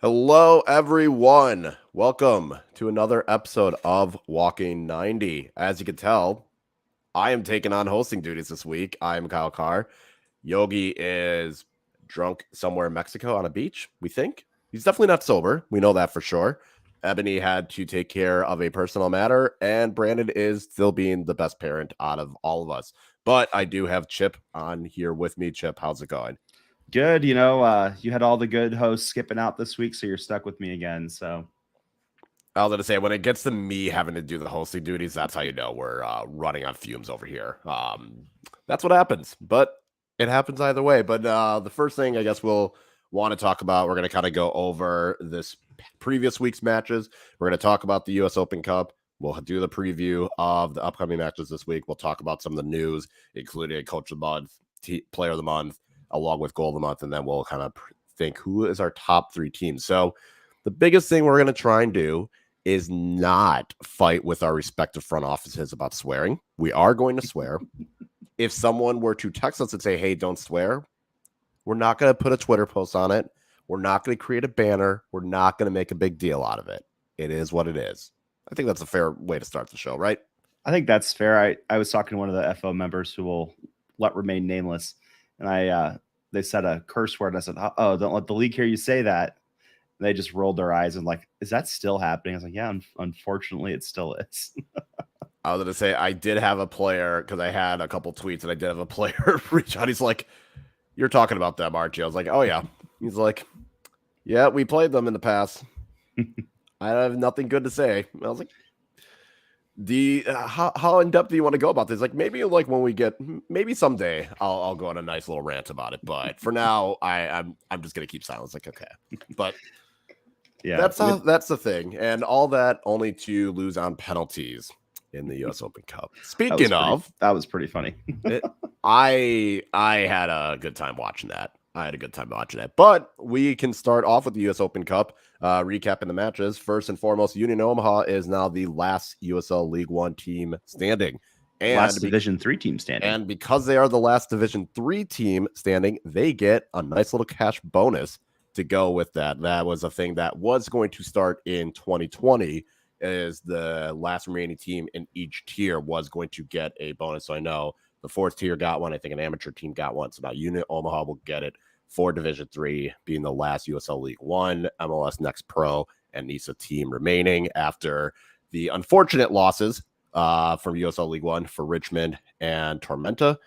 Hello, everyone. Welcome to another episode of Walking 90. As you can tell, I am taking on hosting duties this week. I am Kyle Carr. Yogi is drunk somewhere in Mexico on a beach, we think. He's definitely not sober. We know that for sure. Ebony had to take care of a personal matter, and Brandon is still being the best parent out of all of us. But I do have Chip on here with me. Chip, how's it going? Good. You had all the good hosts skipping out this week, so you're stuck with me again. So I was going to say, when it gets to me having to do the hosting duties, that's how you know we're running on fumes over here. That's what happens, but it happens either way. But the first thing I guess we'll want to talk about, we're going to kind of go over this previous week's matches. We're going to talk about the U.S. Open Cup. We'll do the preview of the upcoming matches this week. We'll talk about some of the news, including Coach of the Month, Player of the Month, along with Goal of the Month, and then we'll kind of think who is our top three teams. So the biggest thing we're going to try and do is not fight with our respective front offices about swearing. We are going to swear. If someone were to text us and say, hey, don't swear, we're not going to put a Twitter post on it. We're not going to create a banner. We're not going to make a big deal out of it. It is what it is. I think that's a fair way to start the show, right? I think that's fair. I was talking to one of the FO members who will let remain nameless, and they said a curse word. I said, oh, don't let the league hear you say that. They just rolled their eyes and like, is that still happening? I was like, yeah, unfortunately, it still is. I was going to say, I did have a player, because I had a couple tweets, and I did have a player reach out. He's like, you're talking about them, aren't you? I was like, oh, yeah. He's like, yeah, we played them in the past. I have nothing good to say. I was like, how in depth do you want to go about this? Like, maybe like when we get, maybe someday I'll go on a nice little rant about it. But for now, I'm just going to keep silent. It's like, okay. But yeah, that's the thing. And all that only to lose on penalties in the U.S. Open Cup. Speaking of, that was pretty funny. I had a good time watching that. But we can start off with the U.S. Open Cup, recapping the matches. First and foremost, Union Omaha is now the last USL League One team standing. And last Division III team standing. And because they are the last Division III team standing, they get a nice little cash bonus to go with that. That was a thing that was going to start in 2020, is the last remaining team in each tier was going to get a bonus. So I know the fourth tier got one. I think an amateur team got one. So now Union Omaha will get it for Division III, being the last USL League One, MLS Next Pro, and NISA team remaining after the unfortunate losses from USL League One for Richmond and Tormenta.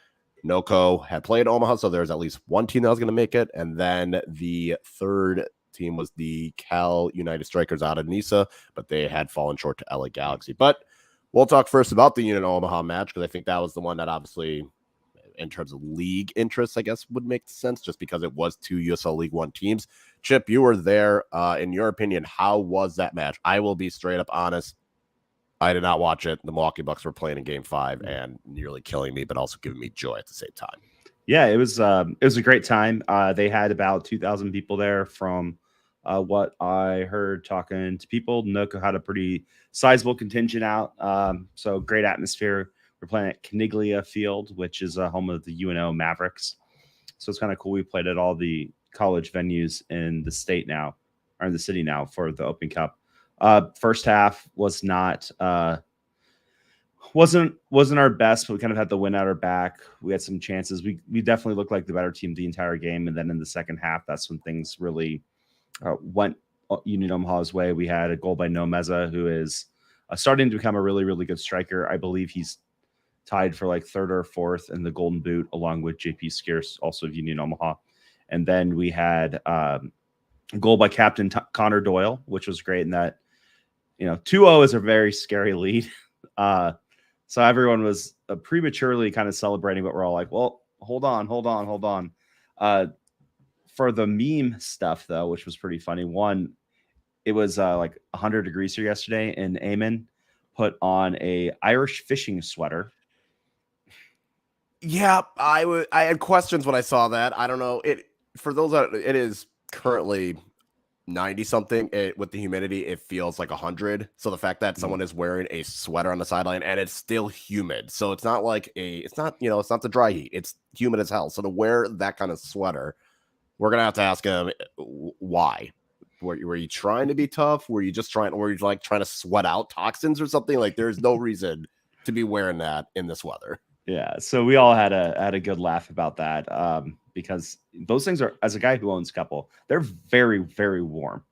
NOCO had played Omaha, so there's at least one team that was going to make it. And then the third team was the Cal United Strikers out of NISA, but they had fallen short to LA Galaxy. But we'll talk first about the Union Omaha match, because I think that was the one that obviously, in terms of league interests, I guess would make sense, just because it was two USL League One teams. Chip, you were there. In your opinion, how was that match? I will be straight up honest. I did not watch it. The Milwaukee Bucks were playing in Game 5 and nearly killing me, but also giving me joy at the same time. Yeah, it was a great time. They had about 2,000 people there from what I heard talking to people. NOCO had a pretty sizable contingent out. So great atmosphere. We're playing at Caniglia Field, which is a home of the UNO Mavericks. So it's kind of cool. We played at all the college venues in the state now, or in the city now, for the Open Cup. First half was wasn't our best, but we kind of had the win at our back. We had some chances. We definitely looked like the better team the entire game. And then in the second half, that's when things really went Union Omaha's way. We had a goal by Nomeza, who is starting to become a really, really good striker. I believe he's tied for like third or fourth in the Golden Boot, along with JP Skeers, also of Union Omaha. And then we had a goal by Captain Connor Doyle, which was great in that, 2-0 is a very scary lead. So everyone was prematurely kind of celebrating, but we're all like, well, hold on. For the meme stuff, though, which was pretty funny. One, it was like 100 degrees here yesterday, and Eamon put on a Irish fishing sweater. Yeah, I had questions when I saw that. I don't know. For those that it is currently 90 something, with the humidity, it feels like 100. So the fact that someone is wearing a sweater on the sideline and it's still humid, so it's not like it's not the dry heat, it's humid as hell. So to wear that kind of sweater, we're gonna have to ask him why. were you trying to be tough? Were you just trying to sweat out toxins or something? Like there's no reason to be wearing that in this weather. Yeah, so we all had a good laugh about that because those things are, as a guy who owns a couple, they're very, very warm.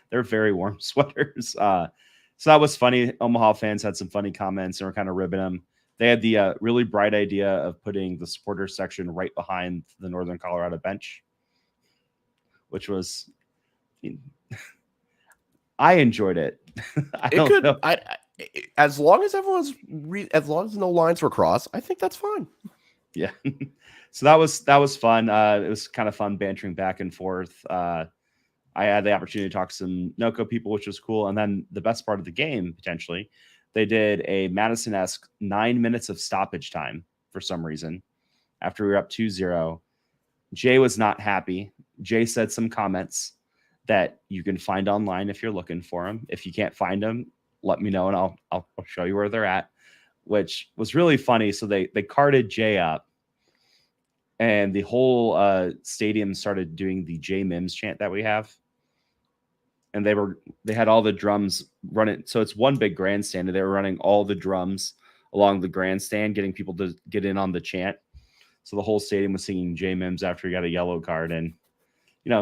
They're very warm sweaters. So that was funny. Omaha fans had some funny comments and were kind of ribbing them. They had the really bright idea of putting the supporter section right behind the Northern Colorado bench, which was, I enjoyed it. As long as as long as no lines were crossed, I think that's fine. Yeah. So that was fun. It was kind of fun bantering back and forth. I had the opportunity to talk to some NOCO people, which was cool. And then the best part of the game, potentially, they did a Madison-esque 9 minutes of stoppage time for some reason after we were up 2-0. Jay was not happy. Jay said some comments that you can find online if you're looking for them. If you can't find them, let me know and I'll show you where they're at, which was really funny. So they carted Jay up and the whole stadium started doing the J Mims chant that we have. And they had all the drums running. So it's one big grandstand and they were running all the drums along the grandstand, getting people to get in on the chant. So the whole stadium was singing J Mims after he got a yellow card. And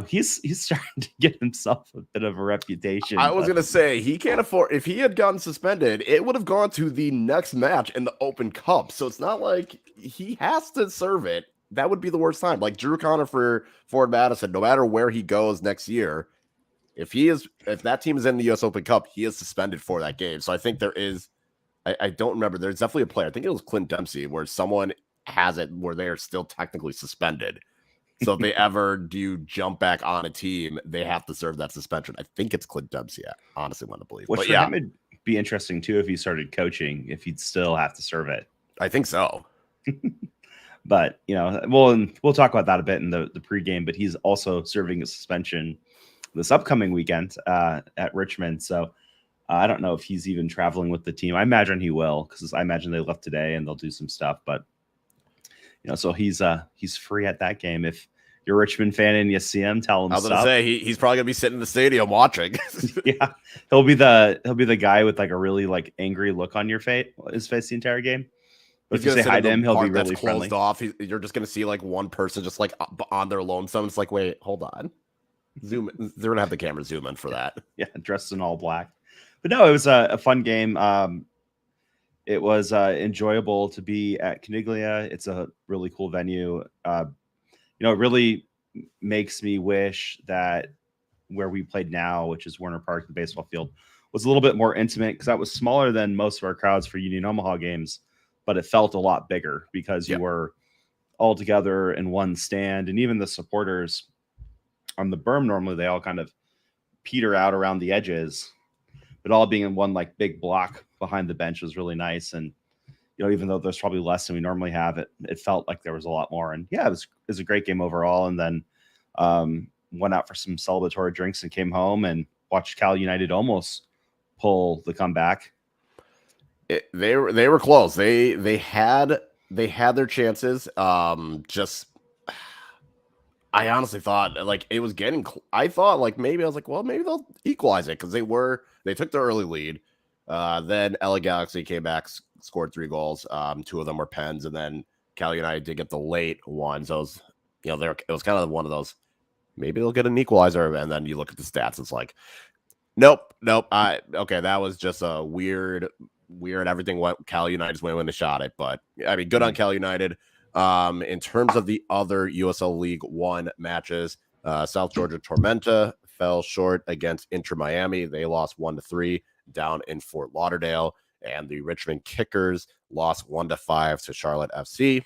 he's starting to get himself a bit of a reputation. I was going to say, he can't afford, if he had gotten suspended, it would have gone to the next match in the Open Cup. So it's not like he has to serve it. That would be the worst time. Like Drew Connor for Ford Madison, no matter where he goes next year, if that team is in the US Open Cup, he is suspended for that game. So I think there is, I don't remember, there's definitely a player, I think it was Clint Dempsey, where someone has it where they are still technically suspended. So if they ever do jump back on a team, they have to serve that suspension. I think it's Clint Dempsey. I honestly want to believe. Which for him would be interesting too if he started coaching, if he'd still have to serve it. I think so. But we'll talk about that a bit in the pregame. But he's also serving a suspension this upcoming weekend at Richmond. So I don't know if he's even traveling with the team. I imagine he will, because I imagine they left today and they'll do some stuff. But so he's free at that game. If you're a Richmond fan and you see him, tell him. I was going to say he's probably gonna be sitting in the stadium watching. Yeah, he'll be the guy with like a really like angry look on his face the entire game. But if you say hi to him, he'll be really friendly. Off. You're just gonna see like one person just like on their lonesome. It's like, wait, hold on, zoom. They're gonna have the camera zoom in for that. Yeah, dressed in all black. But no, it was a fun game. It was enjoyable to be at Caniglia. It's a really cool venue. It really makes me wish that where we played now, which is Werner Park, the baseball field, was a little bit more intimate, because that was smaller than most of our crowds for Union Omaha games, but it felt a lot bigger because you were all together in one stand. And even the supporters on the berm, normally they all kind of peter out around the edges, but all being in one like big block behind the bench was really nice. And even though there's probably less than we normally have, it felt like there was a lot more. And yeah, it was a great game overall. And then went out for some celebratory drinks and came home and watched Cal United almost pull the comeback. They were close. They had their chances. I honestly thought like it was getting. I thought like maybe they'll equalize it, because they took the early lead. Then LA Galaxy came back, scored 3 goals. 2 of them were pens, and then Cal United did get the late one. So it was kind of one of those. Maybe they'll get an equalizer, and then you look at the stats. It's like, nope. Okay, that was just a weird. Everything went Cal United's way when they shot it, but I mean, good on Cal United. In terms of the other USL League One matches, South Georgia Tormenta fell short against Inter Miami. They lost 1-3 down in Fort Lauderdale, and the Richmond Kickers lost 1-5 to Charlotte FC.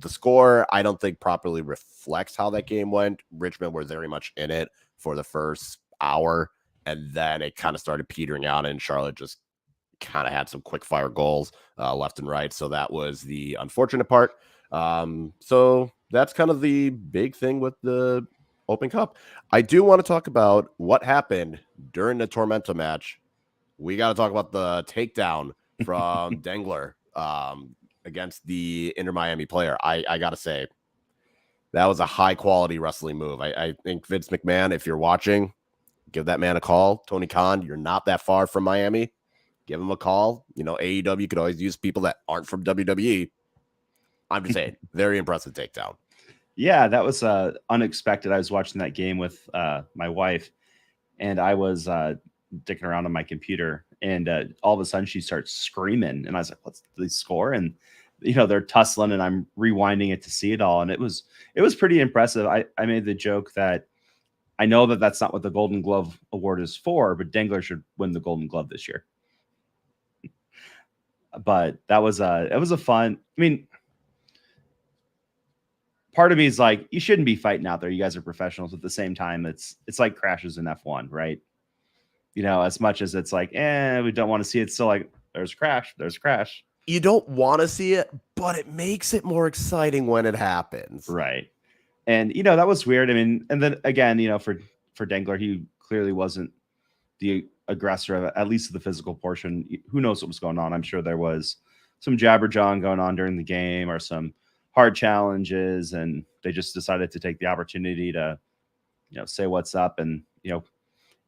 The score, I don't think, properly reflects how that game went. Richmond were very much in it for the first hour, and then it kind of started petering out, and Charlotte just kind of had some quick fire goals left and right. So that was the unfortunate part. So that's kind of the big thing with the Open Cup. I do want to talk about what happened during the Tormenta match. We got to talk about the takedown from Dengler against the Inter Miami player. I got to say, that was a high quality wrestling move. I think Vince McMahon, if you're watching, give that man a call. Tony Khan, you're not that far from Miami. Give him a call. AEW could always use people that aren't from WWE. I'm just saying, very impressive takedown. Yeah, that was unexpected. I was watching that game with my wife, and I was dicking around on my computer, and all of a sudden she starts screaming, and I was like, "What's the score?" And they're tussling, and I'm rewinding it to see it all, and it was pretty impressive. I made the joke that I know that that's not what the Golden Glove Award is for, but Dangler should win the Golden Glove this year. But it was a fun. I mean, part of me is like, you shouldn't be fighting out there. You guys are professionals. At the same time, it's like crashes in F1, right? As much as it's like, we don't want to see it. Still, like, there's a crash. There's a crash. You don't want to see it, but it makes it more exciting when it happens. Right. And, that was weird. I mean, and then again, for Dangler, he clearly wasn't the aggressor of at least the physical portion. Who knows what was going on? I'm sure there was some jabberjawing going on during the game or some hard challenges, and they just decided to take the opportunity to, say what's up. And,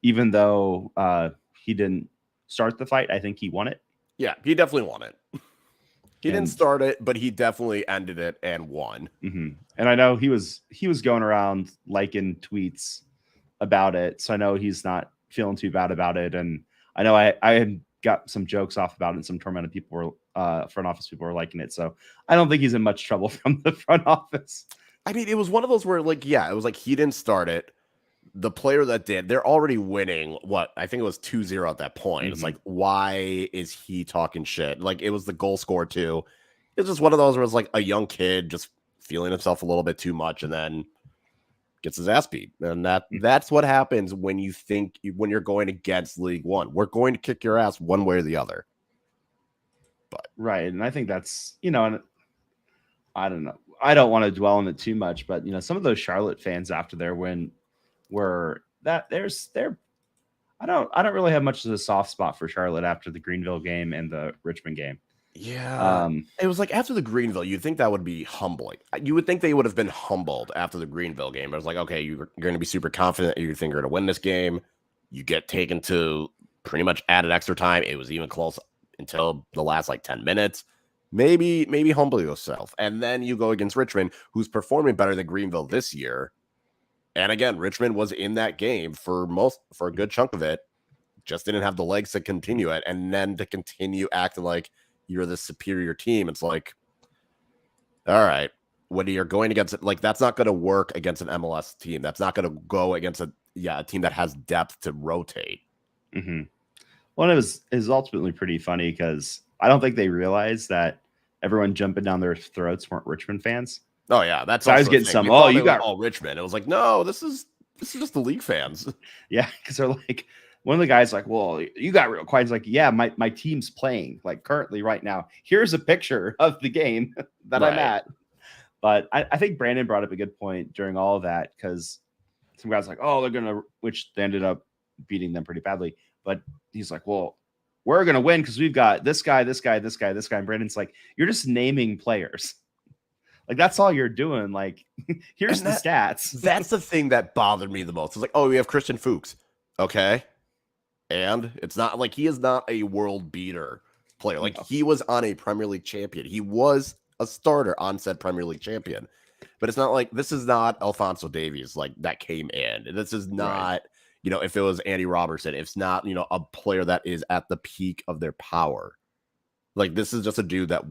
even though he didn't start the fight, I think he won it. Yeah, he definitely won it. He didn't start it, but he definitely ended it and won. Mm-hmm. And I know he was going around liking tweets about it, so I know he's not feeling too bad about it. And I know I had got some jokes off about it, and some tormented people were front office people were liking it. So I don't think he's in much trouble from the front office. I mean, it was one of those where, like, yeah, it was like he didn't start it. The player that did, they're already winning. What? I think it was 2-0 at that point. Mm-hmm. It's like, why is he talking shit? Like, it was the goal score too. It's just one of those where it's like a young kid just feeling himself a little bit too much and then gets his ass beat. And that's what happens when you're going against League One. We're going to kick your ass one way or the other. But right. And I think that's, and I don't know. I don't want to dwell on it too much, but some of those Charlotte fans after their win were that I don't really have much of a soft spot for Charlotte after the Greenville game and the Richmond game. Yeah. It was like after the Greenville, you'd think that would be humbling. You would think they would have been humbled after the Greenville game. It was like, okay, you're going to be super confident. You think you're going to win this game. You get taken to pretty much added extra time. It was even close until the last like 10 minutes. Maybe humble yourself. And then you go against Richmond, who's performing better than Greenville this year. And again, Richmond was in that game for a good chunk of it. Just didn't have the legs to continue it. And then to continue acting like you're the superior team. It's like, all right, when you're going against it, like, that's not going to work against an MLS team. That's not going to go against a team that has depth to rotate. Mm-hmm. Well, it was ultimately pretty funny because I don't think they realized that everyone jumping down their throats weren't Richmond fans. Oh yeah, that's. So I was getting some. You got all Richmond. It was like, no, this is just the league fans. Yeah, because they're like, one of the guys like, well, you got real quiet. He's like, yeah, my team's playing like currently right now. Here's a picture of the game that I'm at. But I think Brandon brought up a good point during all of that because some guys like, oh, they're gonna, which they ended up beating them pretty badly. But he's like, well, we're gonna win because we've got this guy, this guy, this guy, this guy. And Brandon's like, you're just naming players. Like, that's all you're doing. Like, here's the stats. That's the thing that bothered me the most. It's like, oh, we have Christian Fuchs. Okay. And it's not like he is not a world beater player. Like, he was on a Premier League champion. He was a starter on said Premier League champion. But it's not like, this is not Alphonso Davies, like, that came in. This is not, if it was Andy Robertson, it's not, a player that is at the peak of their power. Like, this is just a dude that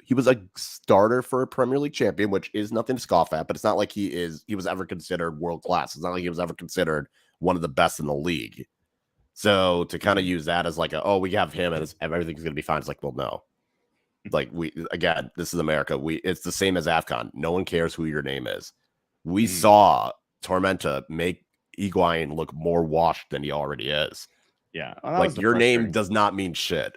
he was a starter for a Premier League champion, which is nothing to scoff at, but it's not like he was ever considered world class. It's not like he was ever considered one of the best in the league. So to kind of use that as like, we have him and everything's going to be fine. It's like, well, no. Like, this is America. It's the same as AFCON. No one cares who your name is. We saw Tormenta make Higuain look more washed than he already is. Yeah. Like, your name does not mean shit.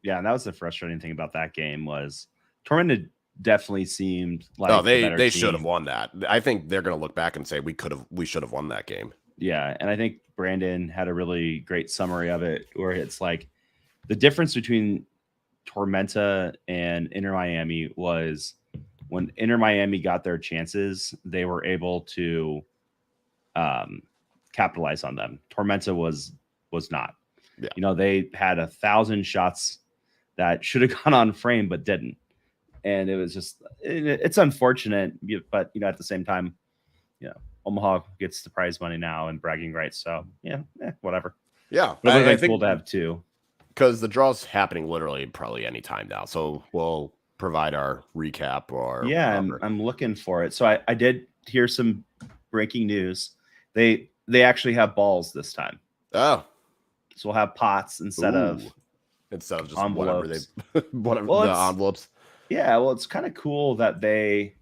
Yeah, and that was the frustrating thing about that game was Tormenta definitely seemed like they should have won that. I think they're going to look back and say we should have won that game. Yeah, and I think Brandon had a really great summary of it where it's like the difference between Tormenta and Inter Miami was when Inter Miami got their chances, they were able to capitalize on them. Tormenta was not. Yeah. You know, they had 1,000 shots that should have gone on frame but didn't, and it was just it's unfortunate. But you know, at the same time, you know, Omaha gets the prize money now and bragging rights. So yeah, whatever. Yeah, but it would I be think cool to have two, because the draw's happening literally probably any time now. So we'll provide our recap or I'm looking for it. So I did hear some breaking news. They actually have balls this time. Oh, so we'll have pots instead of just envelopes. whatever Well, the envelopes. Yeah, well, it's kind of cool that they.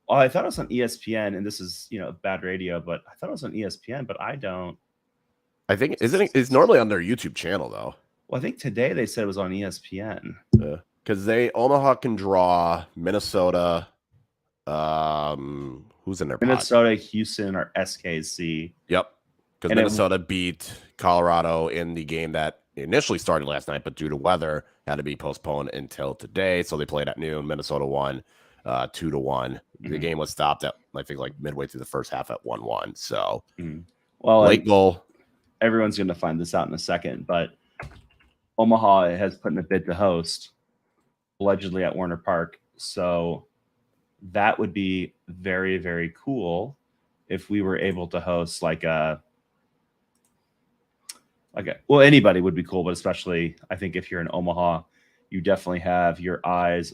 Well, I thought it was on ESPN, and this is bad radio, but I thought it was on ESPN, but I don't. I think it's normally on their YouTube channel though. Well, I think today they said it was on ESPN. Because Omaha can draw Minnesota. Who's in their Minnesota, pot? Houston, or SKC. Yep. Because Minnesota beat Colorado in the game that initially started last night, but due to weather had to be postponed until today. So they played at noon. Minnesota won 2-1. The game was stopped at I think like midway through the first half at 1-1. So well, late goal. Everyone's going to find this out in a second, but Omaha has put in a bid to host allegedly at Warner Park. So that would be very, very cool if we were able to host well, anybody would be cool, but especially I think if you're in Omaha, you definitely have your eyes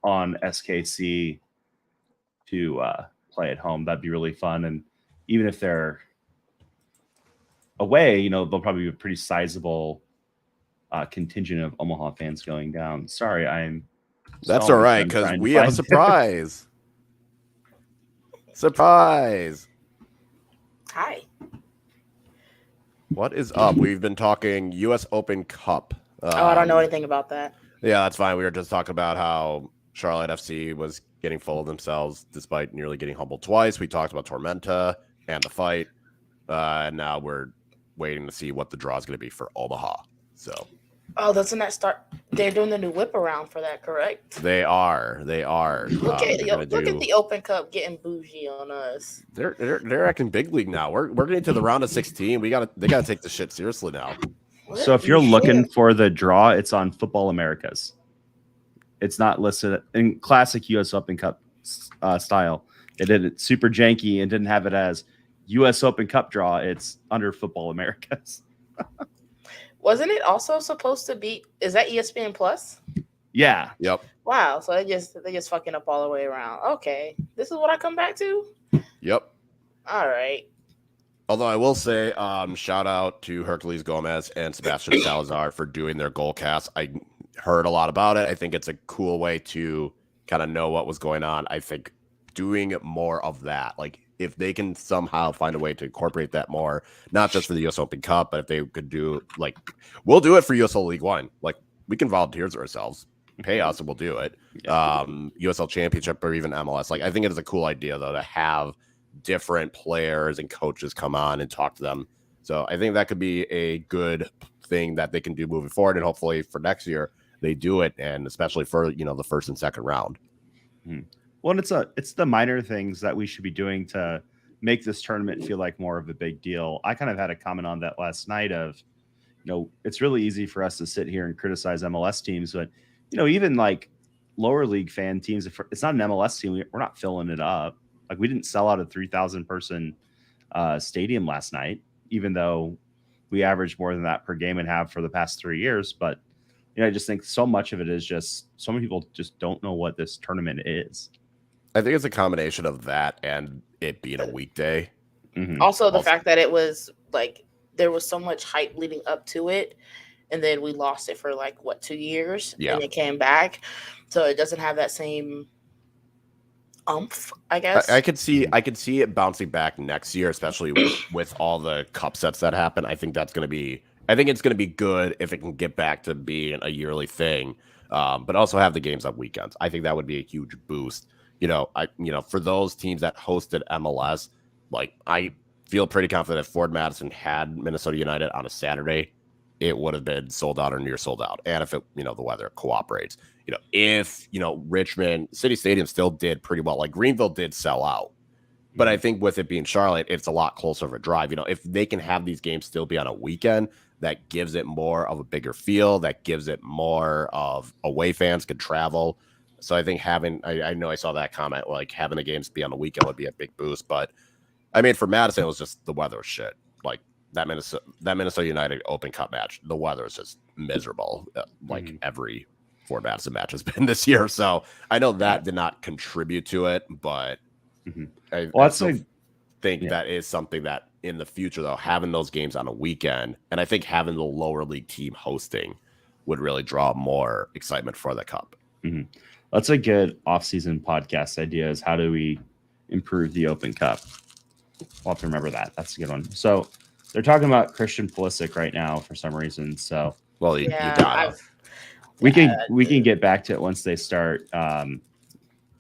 on SKC to play at home. That'd be really fun. And even if they're away, they'll probably be a pretty sizable contingent of Omaha fans going down. Sorry, that's all right, because we have a surprise. Surprise. Hi. What is up? We've been talking U.S. Open Cup. I don't know anything about that. Yeah, that's fine. We were just talking about how Charlotte FC was getting full of themselves despite nearly getting humbled twice. We talked about Tormenta and the fight. And now we're waiting to see what the draw is going to be for Omaha. So. Oh, doesn't that start? They're doing the new whip around for that, correct? They are. Look at the Open Cup getting bougie on us. They're acting big league now. We're getting to the round of 16. They gotta take this shit seriously now. So if you're looking for the draw, it's on Football Americas. It's not listed in classic U.S. Open Cup style. It did it super janky and didn't have it as U.S. Open Cup draw. It's under Football Americas. Wasn't it also supposed to be? Is that ESPN Plus? Yeah. Yep. Wow. So they just fucking up all the way around. Okay, this is what I come back to. Yep. All right. Although I will say, shout out to Hercules Gomez and Sebastian Salazar for doing their goal cast. I heard a lot about it. I think it's a cool way to kind of know what was going on. I think doing more of that, like if they can somehow find a way to incorporate that more, not just for the US Open Cup, but if they could do we'll do it for USL League One. Like we can volunteer ourselves, pay us, and we'll do it. USL Championship or even MLS. I think it is a cool idea though to have different players and coaches come on and talk to them. So I think that could be a good thing that they can do moving forward, and hopefully for next year they do it, and especially for the first and second round. Well, it's the minor things that we should be doing to make this tournament feel like more of a big deal. I kind of had a comment on that last night of, it's really easy for us to sit here and criticize MLS teams, but even lower league fan teams, if it's not an MLS team, we're not filling it up. We didn't sell out a 3,000 person stadium last night, even though we averaged more than that per game and have for the past 3 years. But I just think so much of it is just so many people just don't know what this tournament is. I think it's a combination of that and it being a weekday. Also, the fact that it was there was so much hype leading up to it, and then we lost it for 2 years, and it came back, so it doesn't have that same umph, I guess. I could see it bouncing back next year, especially with all the cup sets that happen. I think it's going to be good if it can get back to being a yearly thing, but also have the games on weekends. I think that would be a huge boost. For those teams that hosted MLS, I feel pretty confident if Ford Madison had Minnesota United on a Saturday, it would have been sold out or near sold out. And if it, the weather cooperates, if, Richmond City Stadium still did pretty well, Greenville did sell out, But I think with it being Charlotte, it's a lot closer of a drive. You know, if they can have these games still be on a weekend, that gives it more of a bigger feel. That gives it more of away fans could travel. So I think I know I saw that comment, like having the games be on the weekend would be a big boost. But I mean, for Madison, it was just the weather was shit. Like that Minnesota United Open Cup match, the weather is just miserable. Like every Ford Madison match has been this year. So I know that did not contribute to it, but I think that is something that in the future, though, having those games on a weekend, and I think having the lower league team hosting would really draw more excitement for the cup. That's a good off-season podcast idea, is how do we improve the Open Cup? We'll have to remember that. That's a good one. So they're talking about Christian Pulisic right now for some reason. So you got we can get back to it once they start the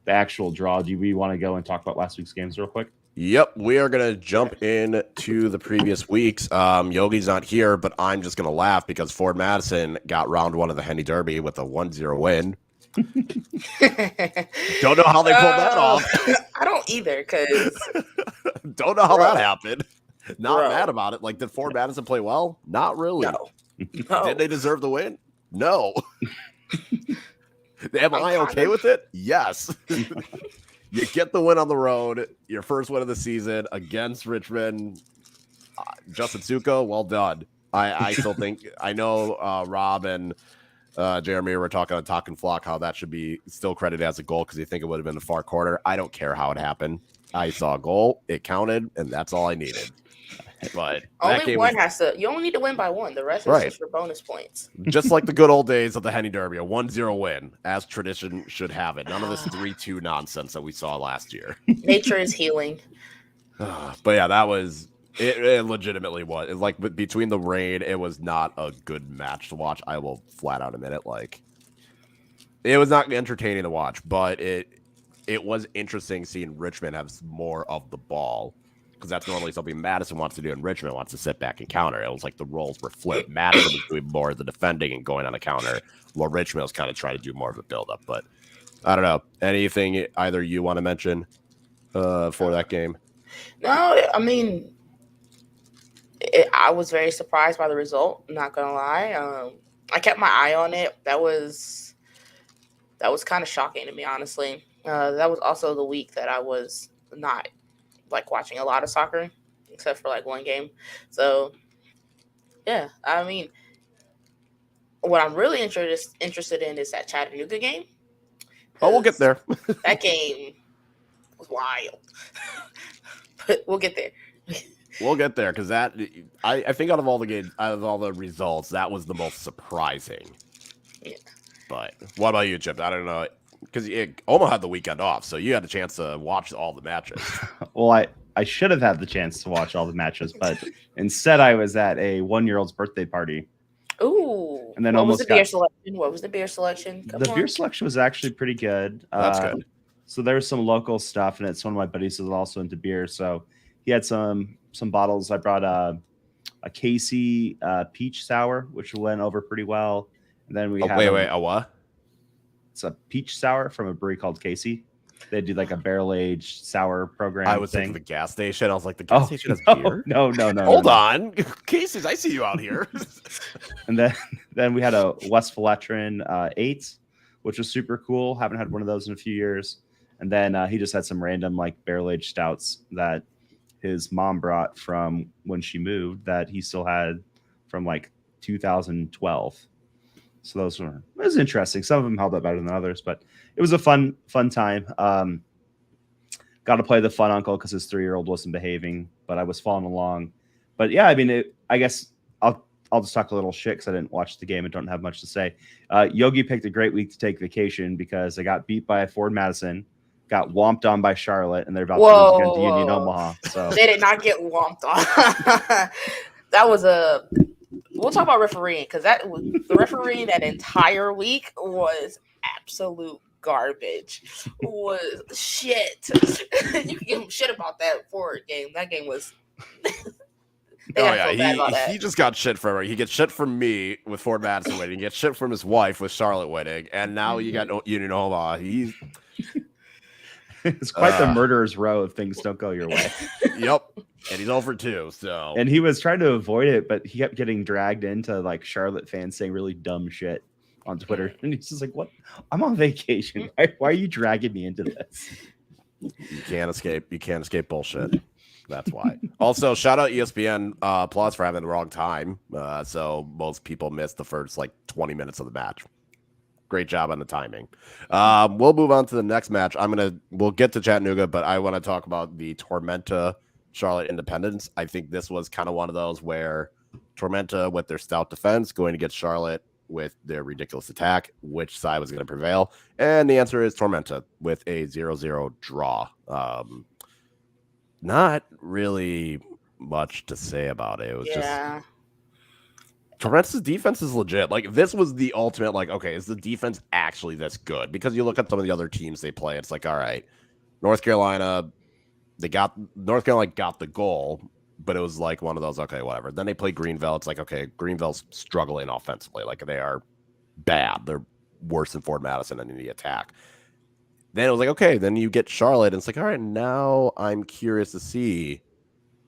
actual draw. Do we want to go and talk about last week's games real quick? Yep, we are going to jump in to the previous weeks. Yogi's not here, but I'm just going to laugh because Ford Madison got round one of the Henny Derby with a 1-0 win. Don't know how they pulled that off. I don't either, because don't know how that happened. Not mad about it. Like, did Ford Madison play well? Not really. No. Did they deserve the win? No. Am I okay with it? Yes. You get the win on the road, your first win of the season against Richmond. Justin Suko, well done. I still think, I know Rob and Jeremy were talking on Talking Flock how that should be still credited as a goal because you think it would have been the far corner. I don't care how it happened. I saw a goal, it counted, and that's all I needed. But only one has to. You only need to win by one. The rest is just for bonus points. Just like the good old days of the Henny Derby, a 1-0 win, as tradition should have it. None of this 3-2 nonsense that we saw last year. Nature is healing. But yeah, that was it. Legitimately was. It's like between the rain, it was not a good match to watch. I will flat out admit it. Like, it was not entertaining to watch, but it was interesting seeing Richmond have more of the ball. Because that's normally something Madison wants to do, and Richmond wants to sit back and counter. It was like the roles were flipped. Madison was doing more of the defending and going on a counter, while Richmond was kind of trying to do more of a build-up. But I don't know. Anything either you want to mention for that game? No, I mean, I was very surprised by the result. I'm not gonna lie. I kept my eye on it. That was kind of shocking to me, honestly. That was also the week that I was not like watching a lot of soccer, except for like one game. So yeah, I mean, what I'm really interested in is that Chattanooga game. Oh, we'll get there. That game was wild, but we'll get there. We'll get there because that I think out of all the games, out of all the results, that was the most surprising. Yeah. But what about you, Chip? I don't know. Because Omaha had the weekend off, so you had a chance to watch all the matches. Well, I should have had the chance to watch all the matches, but instead I was at a 1-year-old's birthday party. Ooh. And then What was the beer selection? The beer selection was actually pretty good. That's good. So there was some local stuff, and it's one of my buddies is also into beer. So he had some bottles. I brought a Casey peach sour, which went over pretty well. And then we a what? It's a peach sour from a brewery called Casey. They do like a barrel-aged sour program. I was thinking the gas station. I was like, the gas station has beer? No. Hold on. Casey's, I see you out here. And then we had a West Veletrin 8, which was super cool. Haven't had one of those in a few years. And then he just had some random like barrel-aged stouts that his mom brought from when she moved that he still had from like 2012. So it was interesting. Some of them held up better than others, but it was a fun time. Got to play the fun uncle because his 3-year-old wasn't behaving, but I was following along. But yeah, I mean, I guess I'll just talk a little shit because I didn't watch the game and don't have much to say. Yogi picked a great week to take vacation because they got beat by Ford Madison, got whomped on by Charlotte, and they're about to lose against Union Omaha. So they did not get whomped on. That was a. We'll talk about refereeing because the refereeing that entire week was absolute garbage. Was shit. You can give him shit about that Ford game. That game was. He just got shit from. He gets shit from me with Ford Madison winning. He gets shit from his wife with Charlotte winning, and now you got Union Omaha. It's quite the murderer's row if things don't go your way. Yep. And he's over 2. So, and he was trying to avoid it, but he kept getting dragged into like Charlotte fans saying really dumb shit on Twitter. And he's just like, what? I'm on vacation. Why are you dragging me into this? You can't escape. You can't escape bullshit. That's why. Also, shout out ESPN Plus for having the wrong time. So most people missed the first like 20 minutes of the match. Great job on the timing. We'll move on to the next match. We'll get to Chattanooga, but I want to talk about the Tormenta Charlotte Independence. I think this was kind of one of those where Tormenta with their stout defense going to get Charlotte with their ridiculous attack. Which side was going to prevail? And the answer is Tormenta with a 0-0 draw. Not really much to say about it. It was just Tormenta's defense is legit. Like, this was the ultimate, like, okay, is the defense actually this good? Because you look at some of the other teams they play, it's like, all right, North Carolina got the goal, but it was like one of those, okay, whatever. Then they play Greenville. It's like, okay, Greenville's struggling offensively. Like, they are bad. They're worse than Ford Madison in the attack. Then it was like, okay, then you get Charlotte, and it's like, all right, now I'm curious to see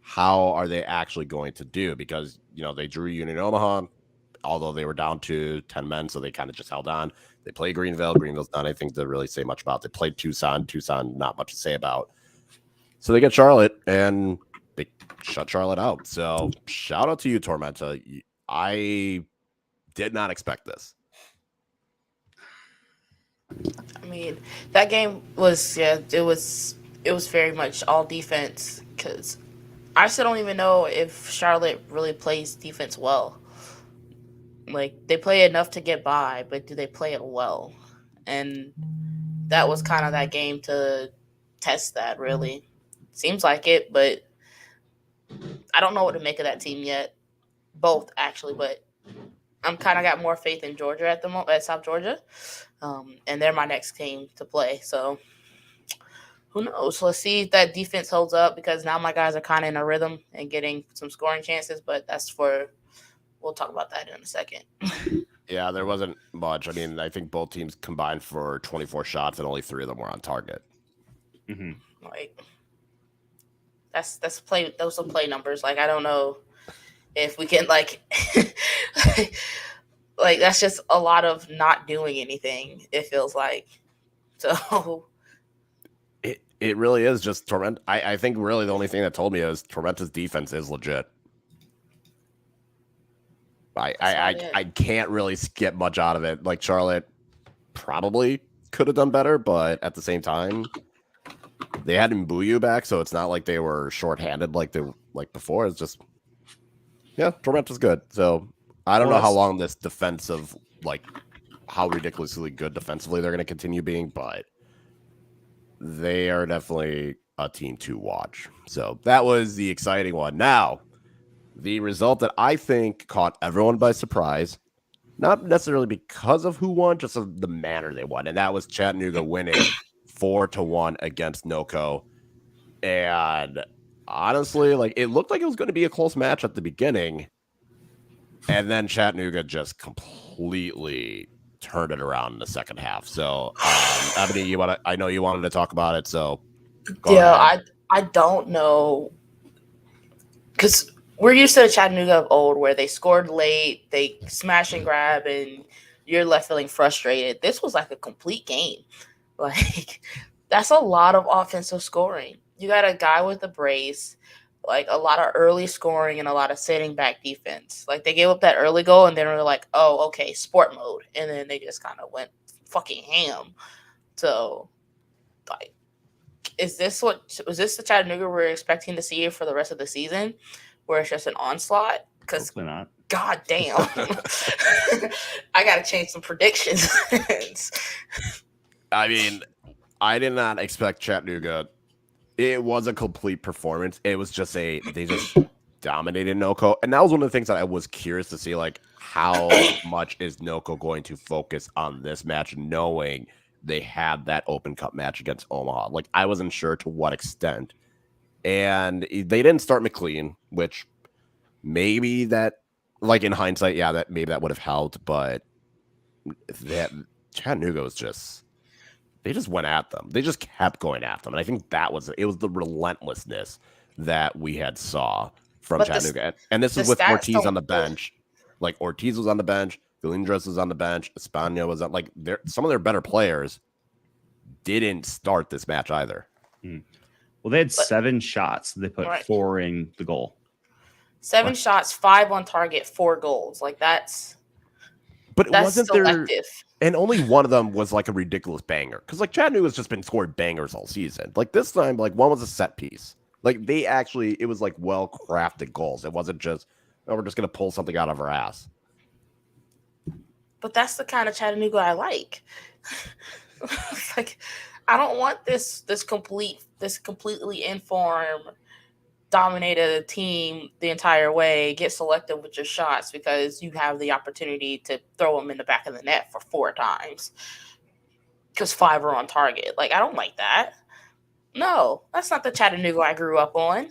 how are they actually going to do, because, you know, they drew Union Omaha, although they were down to 10 men, so they kind of just held on. They play Greenville. Greenville's not anything to really say much about. They played Tucson, not much to say about. So they get Charlotte, and they shut Charlotte out. So shout out to you, Tormenta. I did not expect this. I mean, that game was, it was very much all defense, because I still don't even know if Charlotte really plays defense well. Like, they play enough to get by, but do they play it well? And that was kind of that game to test that, really. Seems like it, but I don't know what to make of that team yet. Both, actually, but I'm kind of got more faith in Georgia at the moment, at South Georgia. And they're my next team to play. So who knows? Let's see if that defense holds up, because now my guys are kind of in a rhythm and getting some scoring chances, but we'll talk about that in a second. Yeah, there wasn't much. I mean, I think both teams combined for 24 shots and only 3 of them were on target. Mm-hmm. Like, that's play. Those are play numbers. Like, I don't know if we can like that's just a lot of not doing anything, it feels like. So it really is just Tormenta. I think really the only thing that told me is Tormenta's defense is legit. I can't really get much out of it. Like, Charlotte probably could have done better, but at the same time, they had Mbuyu back, so it's not like they were shorthanded like before. It's just, yeah, Tormenta's good. So I don't know how long this defensive, like, how ridiculously good defensively they're going to continue being, but they are definitely a team to watch. So that was the exciting one. Now, the result that I think caught everyone by surprise, not necessarily because of who won, just of the manner they won, and that was Chattanooga winning 4-1 against NOCO. And honestly, like, it looked like it was going to be a close match at the beginning, and then Chattanooga just completely turned it around in the second half. So, Ebony, I know you wanted to talk about it, so go ahead. I don't know, because we're used to the Chattanooga of old, where they scored late, they smash and grab, and you're left feeling frustrated. This was like a complete game. Like, that's a lot of offensive scoring. You got a guy with a brace, like a lot of early scoring and a lot of sitting back defense. Like, they gave up that early goal, and then we're like, oh, okay, sport mode. And then they just kind of went fucking ham. So, like, was this the Chattanooga we're expecting to see for the rest of the season, where it's just an onslaught? Because, god damn, I got to change some predictions. I mean, I did not expect Chattanooga. It was a complete performance. It was just they just dominated NOCO. And that was one of the things that I was curious to see, like, how much is NOCO going to focus on this match, knowing they had that Open Cup match against Omaha. Like, I wasn't sure to what extent. And they didn't start McLean, which maybe that, like, in hindsight, yeah, that would have helped. But Chattanooga was just they just went at them. They just kept going at them. And I think it was the relentlessness that we had saw from Chattanooga. And this is with Ortiz on the bench. Like Ortiz was on the bench, Galindros was on the bench, Espana was on, like some of their better players didn't start this match either. Well, they had 7 shots. They put 4 in the goal. 7 shots, 5 on target, 4 goals. Like that's wasn't selective. There, and only one of them was like a ridiculous banger. Because like Chattanooga's just been scoring bangers all season. Like this time, like one was a set piece. Like it was like well-crafted goals. It wasn't just, we're just going to pull something out of our ass. But that's the kind of Chattanooga I like. Like, I don't want this completely informed, dominated team the entire way, get selective with your shots because you have the opportunity to throw them in the back of the net for 4 times because 5 are on target. Like, I don't like that. No, that's not the Chattanooga I grew up on.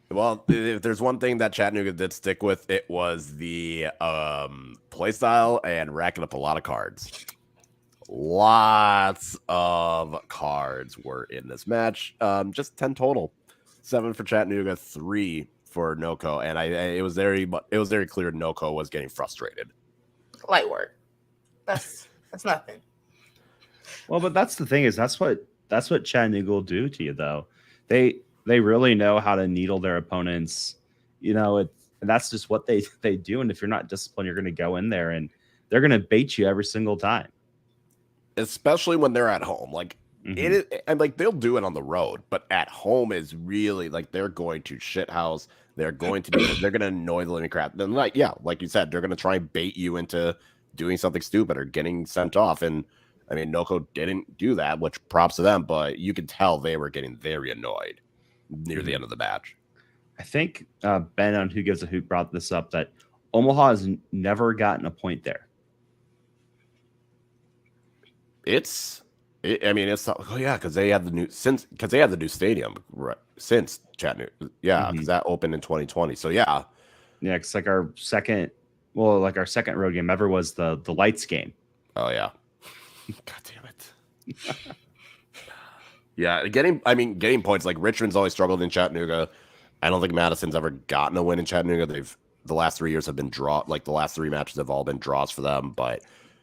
Well, if there's one thing that Chattanooga did stick with, it was the play style and racking up a lot of cards. Lots of cards were in this match. Just 10 total. 7 for Chattanooga, 3 for NoCo, and it was very clear NoCo was getting frustrated. Light work. That's nothing. Well, but that's the thing is that's what Chattanooga will do to you though. They really know how to needle their opponents. You know, and that's just what they do. And if you're not disciplined, you're going to go in there and they're going to bait you every single time. Especially when they're at home. Like it is, and like they'll do it on the road, but at home is really like they're going to shithouse. They're going to annoy the living crap. Then like you said, they're going to try and bait you into doing something stupid or getting sent off. And I mean, NoCo didn't do that, which props to them, but you could tell they were getting very annoyed near the end of the match. I think Ben on Who Gives a Hoot brought this up that Omaha has never gotten a point there. It's because they had the new stadium since Chattanooga, because that opened in 2020. So it's like our second road game ever was the Lights game. Oh yeah, god damn it. Yeah, getting points. Like Richmond's always struggled in Chattanooga. I don't think Madison's ever gotten a win in Chattanooga. The last 3 years have been draw. Like the last 3 matches have all been draws for them. But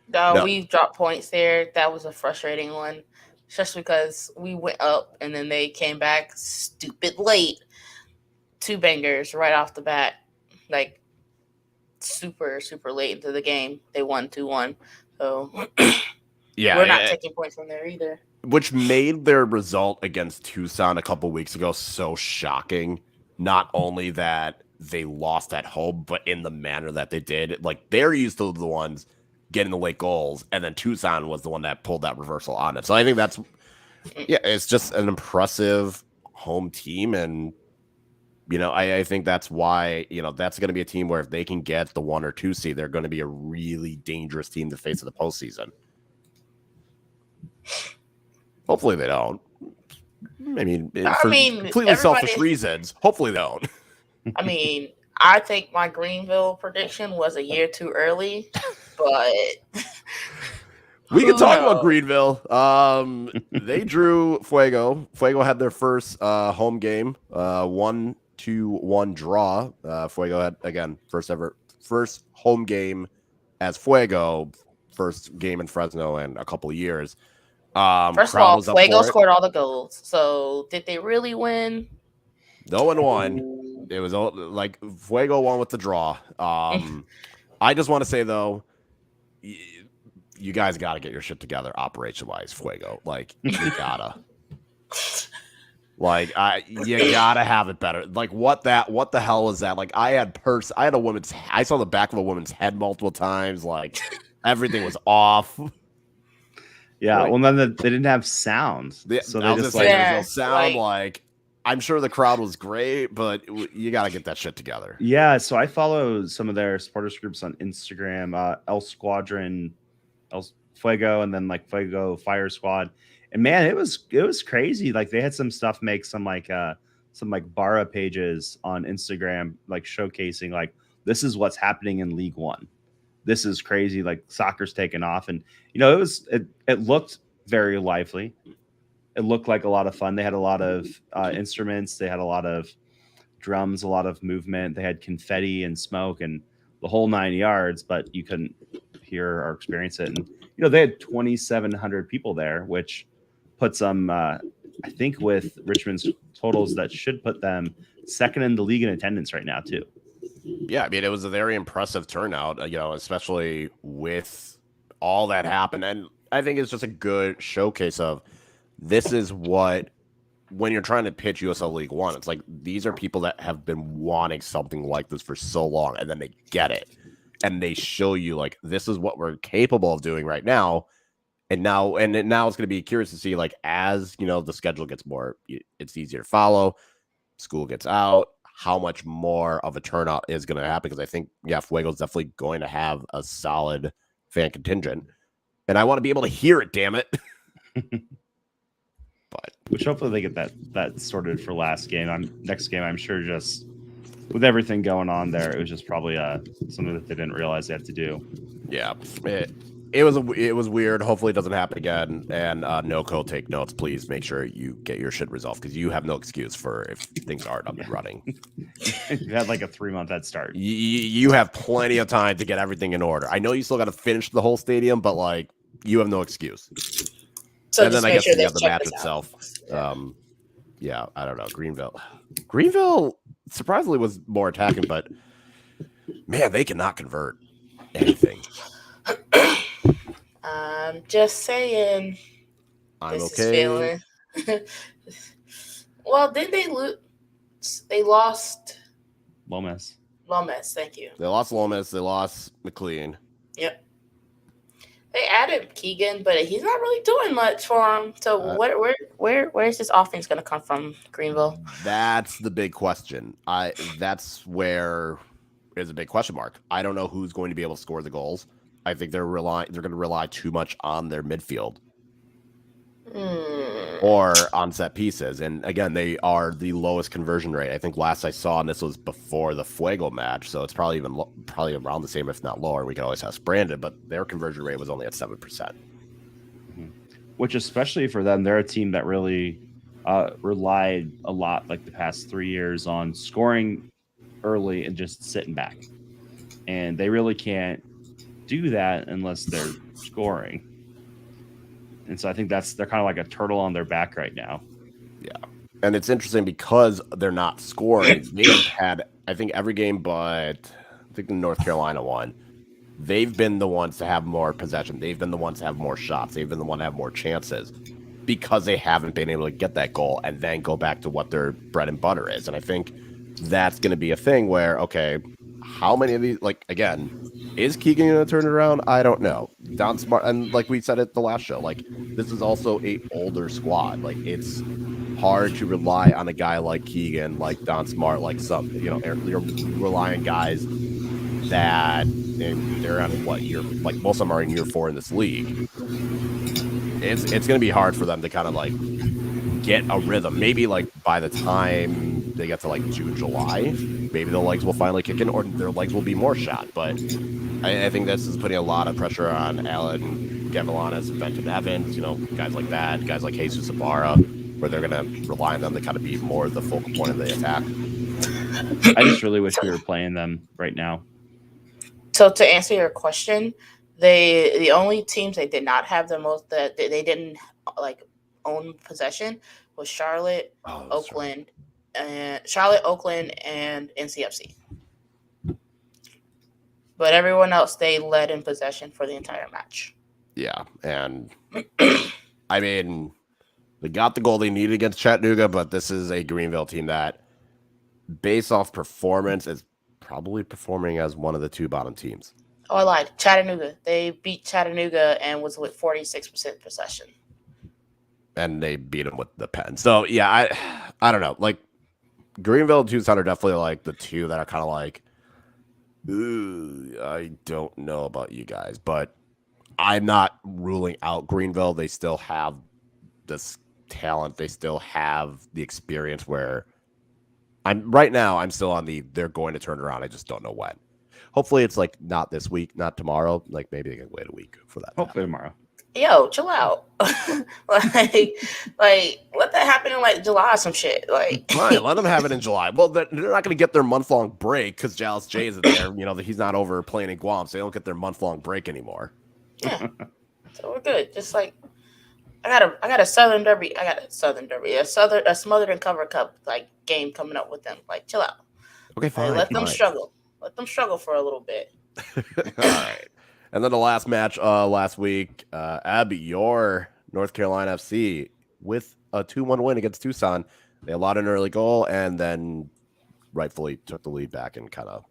no, we dropped points there. That was a frustrating one, just because we went up and then they came back stupid late. 2 bangers right off the bat, like super super late into the game. They won 2-1. So we're not taking points from there either. Which made their result against Tucson a couple weeks ago so shocking. Not only that they lost at home, but in the manner that they did. Like, they're used to the ones getting the late goals, and then Tucson was the one that pulled that reversal on it. So I think it's just an impressive home team. And, I think that's why, that's going to be a team where if they can get the 1 or 2 seed, they're going to be a really dangerous team to face in the postseason. Hopefully they don't. Completely selfish reasons. Hopefully they don't. I mean, I think my Greenville prediction was a year too early, but we can talk about Greenville. They drew Fuego. Fuego had their first home game, 1-1 draw. Fuego had again first home game as Fuego, first game in Fresno in a couple of years. First of all, Fuego scored all the goals. So did they really win? No one won. It was like Fuego won with the draw. I just want to say though, you guys got to get your shit together operation-wise, Fuego. Like you gotta, you gotta have it better. Like what the hell is that? Like I saw the back of a woman's head multiple times. Like everything was off. Yeah, well, then they didn't have sound, so they just there's no sound. Like, I'm sure the crowd was great, but you got to get that shit together. Yeah, so I follow some of their supporters groups on Instagram, El Squadron, El Fuego, and then like Fuego Fire Squad, and man, it was crazy. Like they had some stuff make some Barra pages on Instagram, like showcasing like this is what's happening in League One. this is crazy. Like soccer's taken off, and it looked very lively. It looked like a lot of fun. They had a lot of instruments. They had a lot of drums, a lot of movement. They had confetti and smoke and the whole 9 yards, but you couldn't hear or experience it. And they had 2,700 people there, which puts them, I think, with Richmond's totals, that should put them second in the league in attendance right now too. Yeah, I mean, it was a very impressive turnout, especially with all that happened. And I think it's just a good showcase of this is what, when you're trying to pitch USL League One, it's like these are people that have been wanting something like this for so long, and then they get it. And they show you, like, this is what we're capable of doing right now. And now it's going to be curious to see, like, as, the schedule gets more, it's easier to follow, school gets out, how much more of a turnout is going to happen. Because I think, Fuego's definitely going to have a solid fan contingent. And I want to be able to hear it, damn it. But which hopefully they get that sorted for next game. I'm sure, just with everything going on there, it was just probably something that they didn't realize they had to do. Yeah, it was weird. Hopefully it doesn't happen again. And NOCO, take notes, please. Make sure you get your shit resolved, because you have no excuse for if things aren't up and running. You had like a 3-month head start. You have plenty of time to get everything in order. I know you still got to finish the whole stadium, but like you have no excuse. So and then I guess you have the match out. itself. Yeah, I don't know. Greenville surprisingly was more attacking, but man, they cannot convert anything. I'm just saying. I'm this okay. Is feeling. Well, didn't they lose? They lost Lomas. Thank you. They lost Lomas. They lost McLean. Yep. They added Keegan, but he's not really doing much for him. So where's this offense going to come from, Greenville? That's the big question. That's where is a big question mark. I don't know who's going to be able to score the goals. I think they're going to rely too much on their midfield or on set pieces. And again, they are the lowest conversion rate. I think last I saw, and this was before the Fuego match, so it's probably around the same, if not lower. We can always ask Brandon, but their conversion rate was only at 7%. Which, especially for them, they're a team that really relied a lot, like the past 3 years, on scoring early and just sitting back. And they really can't do that unless they're scoring. And so I think they're kind of like a turtle on their back right now. Yeah. And it's interesting because they're not scoring. They've had, I think, every game but I think the North Carolina one. They've been the ones to have more possession. They've been the ones to have more shots. They've been the one to have more chances because they haven't been able to get that goal and then go back to what their bread and butter is. And I think that's going to be a thing where, okay, how many of these, like, again, is Keegan going to turn it around? I don't know. Don Smart, and like we said at the last show, like, this is also a older squad. Like, it's hard to rely on a guy like Keegan, like Don Smart, like some, you're relying on guys that they're on what year, like most of them are in year 4 in this league. It's going to be hard for them to kind of like get a rhythm. Maybe like by the time they get to like June, July, maybe the legs will finally kick in, or their legs will be more shot. But I think this is putting a lot of pressure on Alan Gavilanes and Benton Evans, guys like that, guys like Jesus Ibarra, where they're going to rely on them to kind of be more the focal point of the attack. I just really wish we were playing them right now. So to answer your question, the only teams they did not have the most, that they didn't like own possession, was Charlotte, Oakland, and NCFC. But everyone else, they led in possession for the entire match. Yeah, and I mean, they got the goal they needed against Chattanooga, but this is a Greenville team that, based off performance, is probably performing as one of the 2 bottom teams. Oh, I lied. Chattanooga. They beat Chattanooga and was with 46% possession. And they beat them with the pen. So, yeah, I don't know. Like, Greenville and Tucson are definitely like the 2 that are kind of like, ooh, I don't know about you guys. But I'm not ruling out Greenville. They still have this talent. They still have the experience where I'm still on they're going to turn around. I just don't know when. Hopefully it's like not this week, not tomorrow. Like maybe they can wait a week for that. Hopefully tomorrow. Yo, chill out. like let that happen in like July or some shit. Like, fine, let them have it in July. Well, they're not going to get their month-long break because Dallas J isn't there. You know, he's not over playing in Guam, so they don't get their month-long break anymore. Yeah, so we're good. Just like I got a Southern Derby. A Smothered and Cover Cup like game coming up with them. Like, chill out. Okay, fine. Like, let them struggle. Let them struggle for a little bit. All right. And then the last match last week, Abby, your North Carolina FC with a 2-1 win against Tucson. They allowed an early goal and then rightfully took the lead back and kind of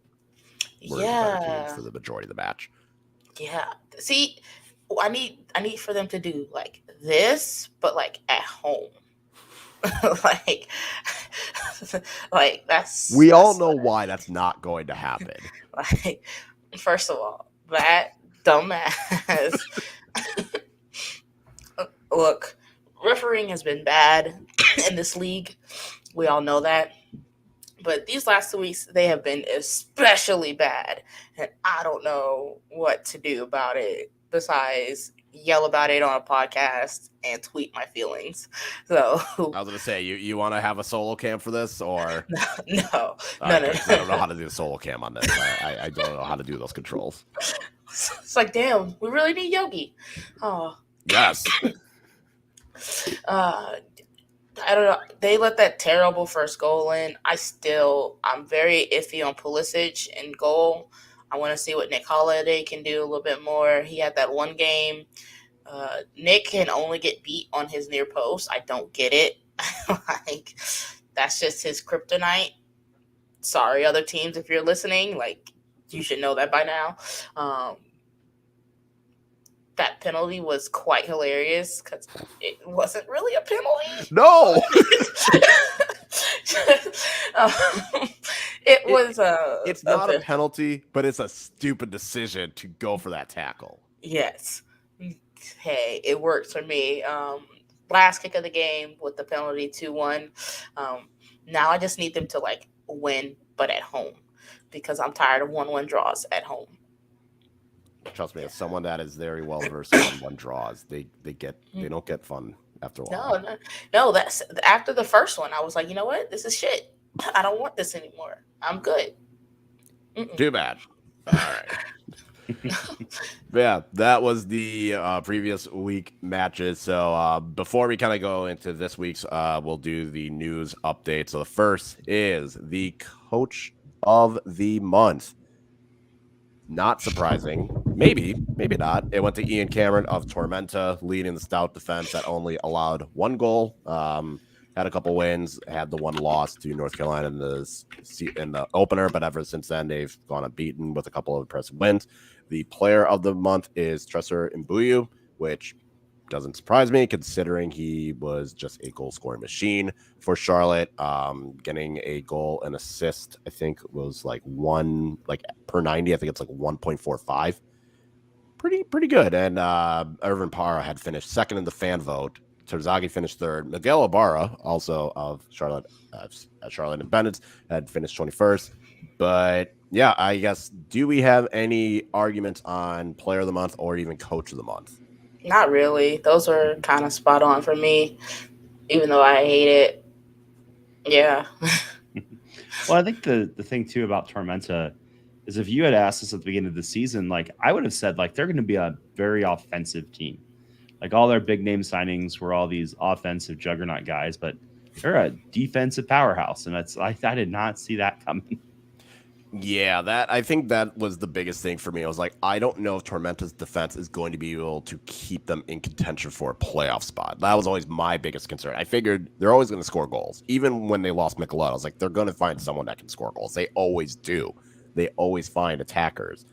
were the better teams for the majority of the match. Yeah. See, I need for them to do like this, but like at home. like that's. We all know why that's not going to happen. Like, first of all, that dumbass. Look, refereeing has been bad in this league. We all know that. But these last 2 weeks, they have been especially bad. And I don't know what to do about it besides yell about it on a podcast and tweet my feelings. So I was going to say, you want to have a solo cam for this or? No. I don't know how to do a solo cam on this. I don't know how to do those controls. It's like, damn, we really need Yogi. Oh. Yes. I don't know. They let that terrible first goal in. I'm very iffy on Pulisic in goal. I want to see what Nick Holiday can do a little bit more. He had that one game. Nick can only get beat on his near post. I don't get it. Like, that's just his kryptonite. Sorry, other teams, if you're listening. Like, you should know that by now. That penalty was quite hilarious because it wasn't really a penalty. No. It's not a penalty, but it's a stupid decision to go for that tackle. Yes. Hey, it works for me. Last kick of the game with the penalty 2-1. Now I just need them to like win, but at home, because I'm tired of 1-1 draws at home. Trust me, as someone that is very well versed in 1-1 draws, they don't get fun after a while. No. That's after the first one. I was like, you know what? This is shit. I don't want this anymore. I'm good. Too bad. All right. Yeah, that was the previous week matches. So before we kind of go into this week's, we'll do the news update. So the first is the coach of the month. Not surprising. Maybe not. It went to Ian Cameron of Tormenta, leading the stout defense that only allowed one goal. Had a couple wins, had the one loss to North Carolina in the opener, but ever since then they've gone unbeaten with a couple of impressive wins. The player of the month is Tresor Mbuyu, which doesn't surprise me considering he was just a goal-scoring machine for Charlotte. Getting a goal and assist, I think was like per 90. I think it's like 1.45. Pretty good. And Irvin Parra had finished second in the fan vote. Terzaghi finished third. Miguel Ibarra, also of Charlotte and Bennett, had finished 21st. But yeah, I guess, do we have any arguments on player of the month or even coach of the month? Not really. Those are kind of spot on for me, even though I hate it. Yeah. Well, I think the thing too about Tormenta is if you had asked us at the beginning of the season, like I would have said, like they're going to be a very offensive team. Like all their big name signings were all these offensive juggernaut guys, but they're a defensive powerhouse, and I did not see that coming. Yeah, I think that was the biggest thing for me. I was like, I don't know if Tormenta's defense is going to be able to keep them in contention for a playoff spot. That was always my biggest concern. I figured they're always going to score goals. Even when they lost Michelot, I was like, they're going to find someone that can score goals. They always do. They always find attackers.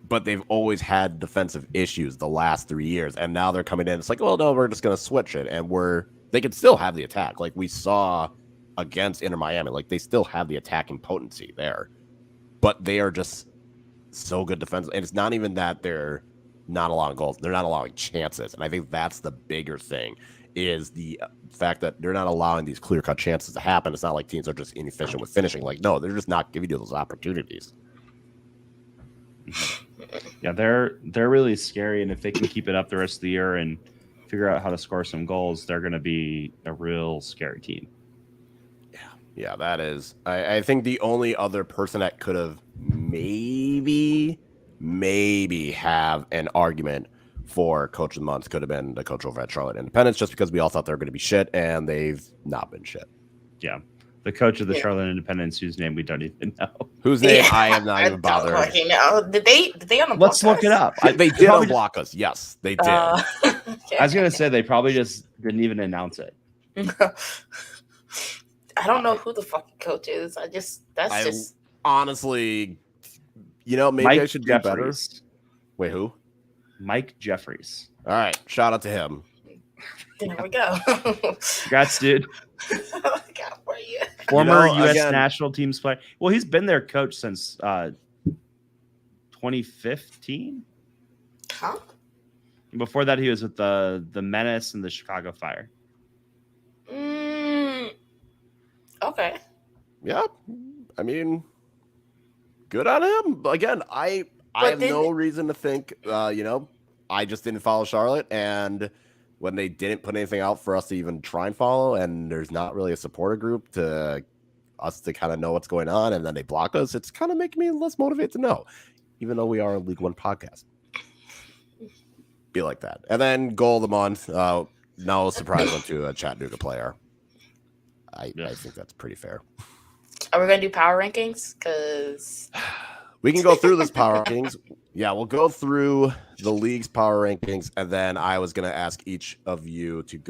But they've always had defensive issues the last 3 years. And now they're coming in. It's like, well, no, we're just going to switch it. And they can still have the attack. Like we saw against Inter Miami, like they still have the attacking potency there, but they are just so good defensively. And it's not even that they're not allowing goals; they're not allowing chances. And I think that's the bigger thing is the fact that they're not allowing these clear-cut chances to happen. It's not like teams are just inefficient with finishing. Like, no, they're just not giving you those opportunities. Yeah, they're really scary, and if they can keep it up the rest of the year and figure out how to score some goals, they're going to be a real scary team. Yeah, that is. I think the only other person that could have maybe have an argument for Coach of the Month could have been the coach over at Charlotte Independence, just because we all thought they were going to be shit, and they've not been shit. Yeah. The coach of the Charlotte Independence, whose name we don't even know. Whose name I am not even bothered. Did they unblock Let's look it up. They did unblock us. Yes, they did. Okay. I was going to say they probably just didn't even announce it. I don't know who the fucking coach is. That's honestly, maybe Mike I should do Jeffries. better. Wait, who? Mike Jeffries. All right, shout out to him. There we go. Congrats, dude. God, where you? Former U.S. national teams player. Well, he's been their coach since 2015. Huh? Before that, he was with the Menace and the Chicago Fire. Okay. Yeah, I mean, good on him. Again, I have no reason to think, I just didn't follow Charlotte, and when they didn't put anything out for us to even try and follow, and there's not really a supporter group to us to kind of know what's going on, and then they block us, it's kind of making me less motivated to know, even though we are a League One podcast. Be like that. And then goal of the month, no surprise went to a Chattanooga player. I think that's pretty fair. Are we going to do power rankings? Because we can go through this power rankings. Yeah, we'll go through the league's power rankings, and then I was going to ask each of you to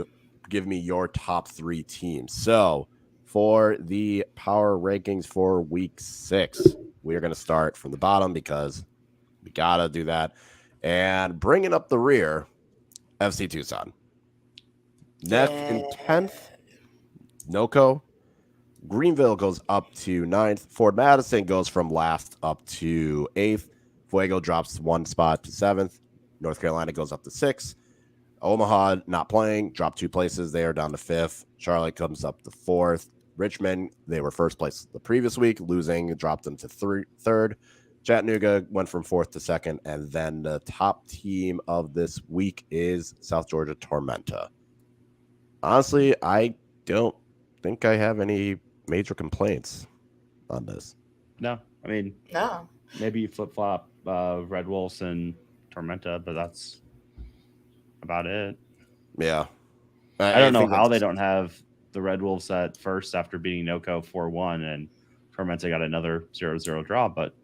give me your top 3 teams. So for the power rankings for week 6, we are going to start from the bottom because we got to do that. And bringing up the rear, FC Tucson. Neff in 10th. NOCO. Greenville goes up to 9th. Ford Madison goes from last up to 8th. Fuego drops 1 spot to 7th. North Carolina goes up to 6th. Omaha not playing, dropped 2 places. They are down to 5th. Charlotte comes up to 4th. Richmond, they were first place the previous week, losing, dropped them to 3rd. Chattanooga went from 4th to 2nd. And then the top team of this week is South Georgia Tormenta. Honestly, I don't think I have any major complaints on this. No, I mean, no. Maybe you flip-flop Red Wolves and Tormenta, but that's about it. Yeah. I don't know how they don't have the Red Wolves at first after beating NOCO 4-1, and Tormenta got another 0-0 draw, but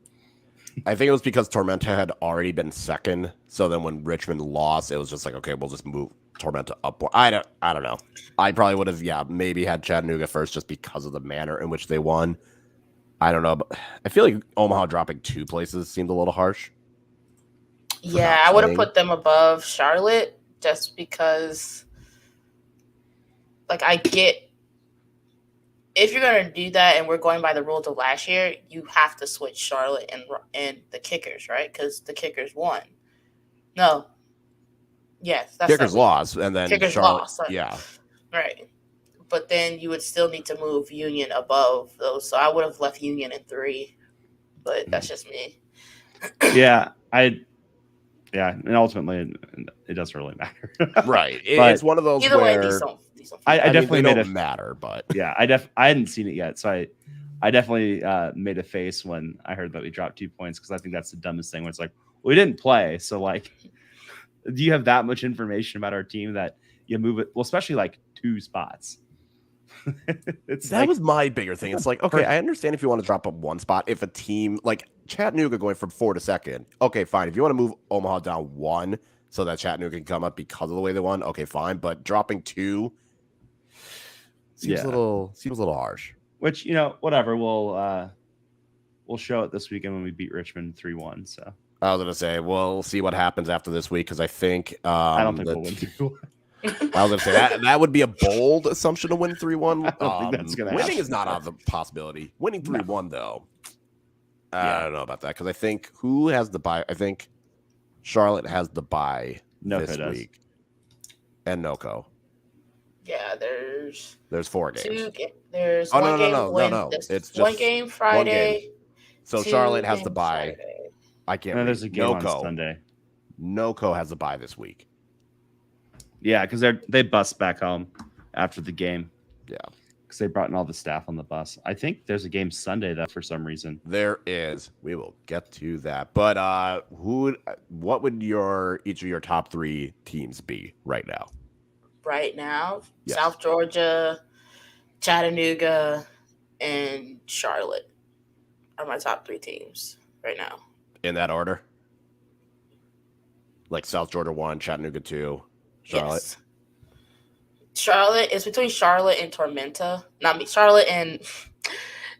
I think it was because Tormenta had already been second, so then when Richmond lost, it was just like, okay, we'll just move Tormenta up. I don't know. I probably would have, maybe had Chattanooga first just because of the manner in which they won. I don't know, but I feel like Omaha dropping 2 places seemed a little harsh. Yeah, I would have put them above Charlotte just because, I get if you're going to do that and we're going by the rules of last year, you have to switch Charlotte and the kickers, right? Because the kickers won. No. Yes. That's kickers lost, and then kickers Charlotte lost. Yeah. Right. But then you would still need to move Union above those. So I would have left Union in 3. But that's just me. Yeah. And ultimately, it doesn't really matter. Right. It's one of those either where... way, these don't I definitely made it matter, but yeah, I hadn't seen it yet, so I definitely made a face when I heard that we dropped 2 points because I think that's the dumbest thing. When it's like we didn't play, so do you have that much information about our team that you move it? Well, especially 2 spots. That was my bigger thing. It's okay, I understand if you want to drop up 1 spot. If a team like Chattanooga going from 4 to 2nd, okay, fine. If you want to move Omaha down 1 so that Chattanooga can come up because of the way they won, okay, fine. But dropping 2. Seems a little harsh. Which, whatever. We'll show it this weekend when we beat Richmond 3-1. So I was gonna say we'll see what happens after this week because I think I don't think we'll win 3-1. I was gonna say that would be a bold assumption to win 3-1. I don't think that's gonna winning happen. is not out of the possibility. Winning 3-1 though, I don't know about that because I think who has the bye? I think Charlotte has the bye this week, and NOCO. Yeah, there's 4 games. There's no. It's just 1 game Friday. So Charlotte has the bye. I can't. And there's a game on Sunday. NOCO has a bye this week. Yeah, because they bus back home after the game. Yeah, because they brought in all the staff on the bus. I think there's a game Sunday though for some reason. There is. We will get to that. But what would each of your top 3 teams be right now? Right now, yes. South Georgia, Chattanooga, and Charlotte are my top 3 teams right now. In that order? Like South Georgia 1, Chattanooga 2, Charlotte? Yes. Charlotte is between Charlotte and Tormenta. Charlotte and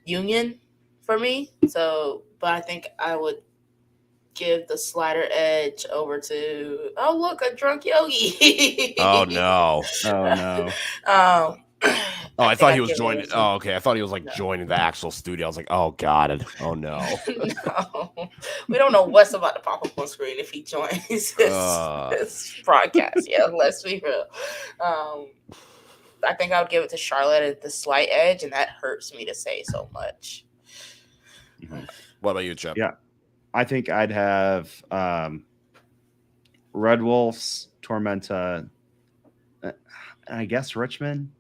Union for me. So, but I think I would give the slider edge over to, oh, look, a drunk Yogi. Oh, no. I thought he was joining. Oh, okay. I thought he was joining the actual studio. I was like, oh, God. Oh, no. No. We don't know what's about to pop up on screen if he joins this broadcast. Yeah, let's be real. I think I would give it to Charlotte at the slight edge, and that hurts me to say so much. What about you, Chip? Yeah. I think I'd have Red Wolves, Tormenta, and I guess Richmond.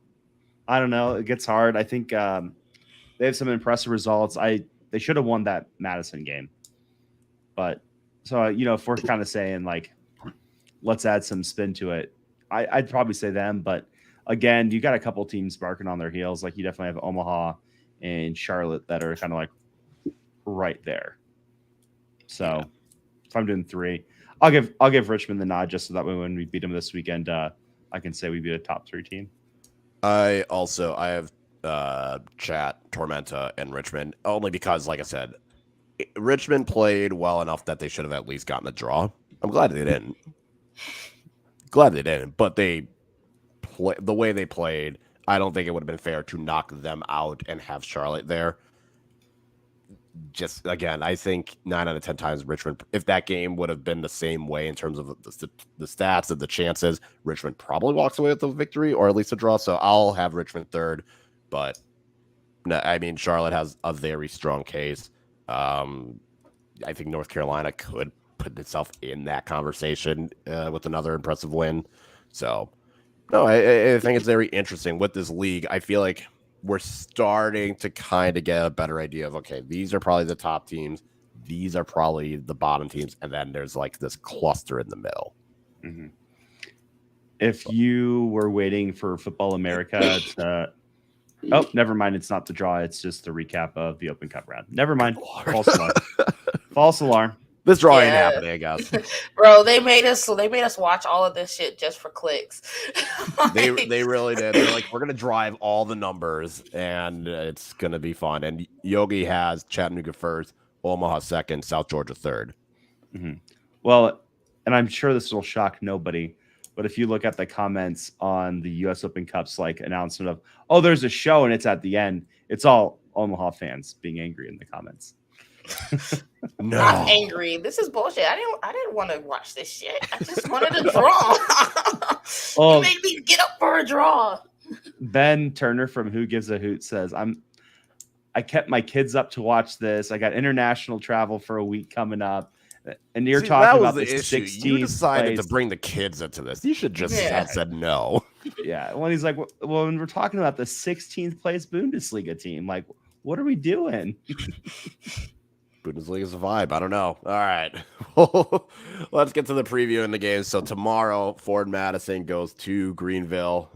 I don't know. It gets hard. I think they have some impressive results. They should have won that Madison game. But so, if we're kind of saying let's add some spin to it, I'd probably say them. But again, you got a couple teams barking on their heels. Like you definitely have Omaha and Charlotte that are kind of right there. So if I'm doing 3, I'll give Richmond the nod just so that way when we beat them this weekend, I can say we beat a top 3 team. I have Chat, Tormenta, and Richmond only because, like I said, Richmond played well enough that they should have at least gotten a draw. I'm glad they didn't. But the way they played, I don't think it would have been fair to knock them out and have Charlotte there. Just again, I think 9 out of 10 times Richmond, if that game would have been the same way in terms of the stats and the chances, Richmond probably walks away with the victory or at least a draw. So I'll have Richmond 3rd, but no, I mean, Charlotte has a very strong case. I think North Carolina could put itself in that conversation with another impressive win. So no, I think it's very interesting with this league. I feel like we're starting to kind of get a better idea of, okay, these are probably the top teams. These are probably the bottom teams. And then there's this cluster in the middle. Mm-hmm. If you were waiting for Football America to... Oh, never mind. It's not the draw. It's just the recap of the Open Cup round. Never mind. False alarm. False alarm. This draw ain't happening, I guess. Bro, they made us watch all of this shit just for clicks. They really did. They're like, we're gonna drive all the numbers and it's gonna be fun. And Yogi has Chattanooga 1st, Omaha 2nd, South Georgia 3rd. Mm-hmm. Well, and I'm sure this will shock nobody, but if you look at the comments on the US Open Cup's announcement of, oh, there's a show and it's at the end, it's all Omaha fans being angry in the comments. No. I'm angry. This is bullshit. I didn't want to watch this shit. I just wanted a draw. You made me get up for a draw. Ben Turner from Who Gives a Hoot says, I kept my kids up to watch this. I got international travel for a week coming up. And you're talking about the 16th. You decided to bring the kids into this. You should just have said no. Yeah. When he's like, well, when we're talking about the 16th place Bundesliga team, what are we doing? Bundesliga is a vibe. I don't know. All right. Let's get to the preview in the game. So tomorrow, Ford Madison goes to Greenville.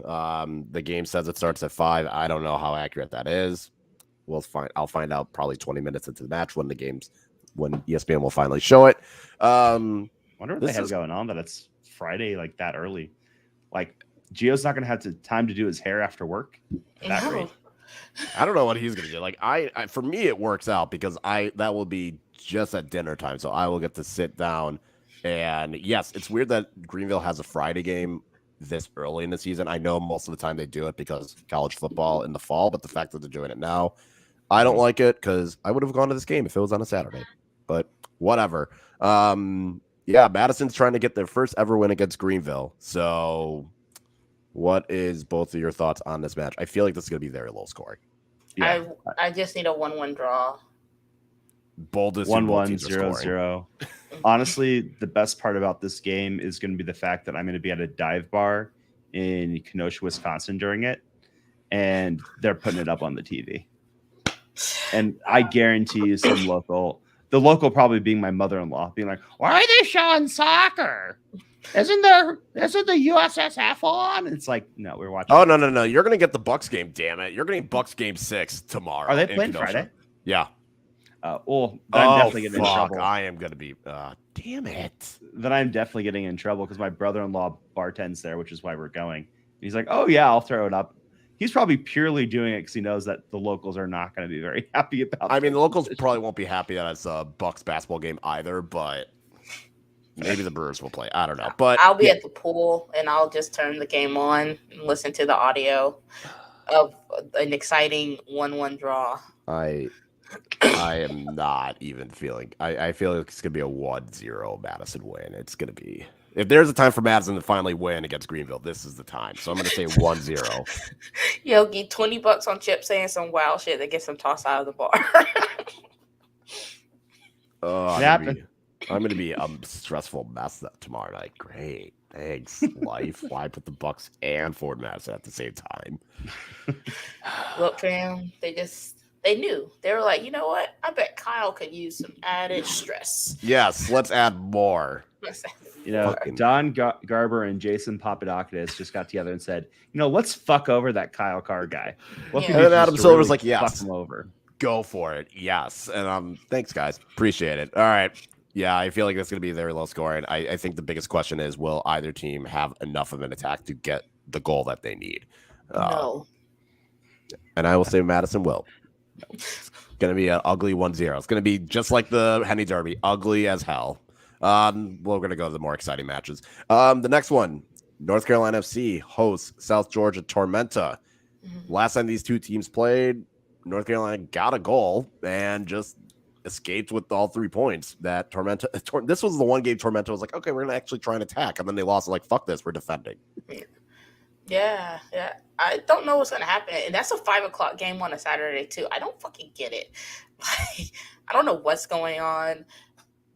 The game says it starts at 5. I don't know how accurate that is. I'll find out probably 20 minutes into the match when ESPN will finally show it. Wonder what they have going on that it's Friday that early. Gio's not going to have time to do his hair after work. That rate. I don't know what he's gonna do. I for me, it works out because that will be just at dinner time, so I will get to sit down. And yes, it's weird that Greenville has a Friday game this early in the season. I know most of the time they do it because college football in the fall, but the fact that they're doing it now, I don't like it because I would have gone to this game if it was on a Saturday. But whatever. Madison's trying to get their first ever win against Greenville. So what is both of your thoughts on this match? I feel like this is going to be very low scoring. Yeah. I just need a 1-1 draw. Boldest 1-1, 0-0. Honestly, the best part about this game is going to be the fact that I'm going to be at a dive bar in Kenosha, Wisconsin during it, and they're putting it up on the TV. And I guarantee you the local probably being my mother-in-law, being like, why are they showing soccer? Isn't the USSF on? It's like, no, we're watching. Oh, no. You're going to get the Bucks game, damn it. You're getting Bucks game 6 tomorrow. Are they playing Friday? Yeah. I'm definitely getting in trouble. I am going to be, damn it. Then I'm definitely getting in trouble because my brother-in-law bartends there, which is why we're going. And he's like, oh, yeah, I'll throw it up. He's probably purely doing it because he knows that the locals are not going to be very happy about it. I mean, the locals probably won't be happy that it's a Bucks basketball game either, but maybe the Brewers will play. I don't know. But I'll be at the pool, and I'll just turn the game on and listen to the audio of an exciting 1-1 draw. I am not even feeling. I feel like it's going to be a 1-0 Madison win. It's going to be. If there's a time for Madison to finally win against Greenville, this is the time. So I'm going to say 1-0. Yogi, $20 on Chip saying some wild shit that gets him tossed out of the bar. I'm going to be a stressful mess tomorrow night. Great. Thanks, life. Why put the Bucks and Ford Madison at the same time? Look, fam, they knew. They were like, you know what? I bet Kyle could use some added stress. Yes, let's add more. You know, Don Garber and Jason Papadakis just got together and said, let's fuck over that Kyle Carr guy. And Adam Silver's like, yes, fuck him over. Go for it. Yes. And thanks, guys. Appreciate it. All right. Yeah, I feel like that's going to be very low scoring. I think the biggest question is, will either team have enough of an attack to get the goal that they need? No. And I will say Madison will. It's going to be an ugly 1-0. It's going to be just like the Henny Derby, ugly as hell. We're going to go to the more exciting matches. The next one, North Carolina FC hosts South Georgia Tormenta. Last time these two teams played, North Carolina got a goal and just escaped with all 3 points. That this was the one game Tormenta was like, okay, we're going to actually try and attack. And then they lost, like, fuck this, we're defending. Yeah. I don't know what's going to happen. And that's a 5:00 game on a Saturday, too. I don't fucking get it. Like, I don't know what's going on.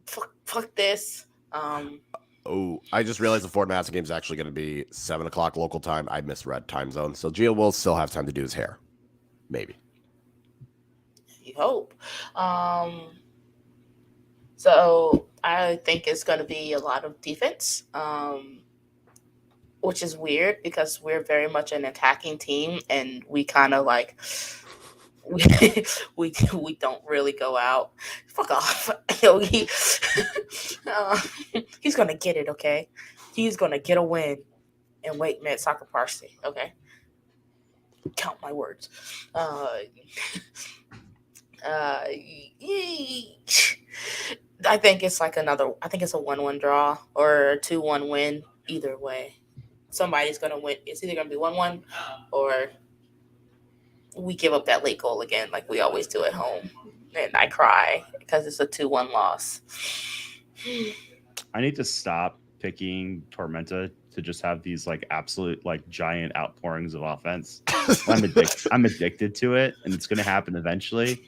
Fuck this. I just realized the Ford Madison game is actually going to be 7:00 local time. I misread time zone. So Gio will still have time to do his hair. Maybe. You hope. So I think it's going to be a lot of defense, which is weird because we're very much an attacking team, and we kind of like we don't really go out. Fuck off, Yogi. He's gonna get it, okay? He's gonna get a win in Wake Med Soccer Varsity, okay? Count my words. I think it's like I think it's a 1-1 draw or a 2-1 win. Either way, somebody's gonna win. It's either gonna be 1-1 or we give up that late goal again, like we always do at home, and I cry because it's a 2-1 loss. I need to stop picking Tormenta to just have these like absolute like giant outpourings of offense. I'm addicted to it, and it's going to happen eventually.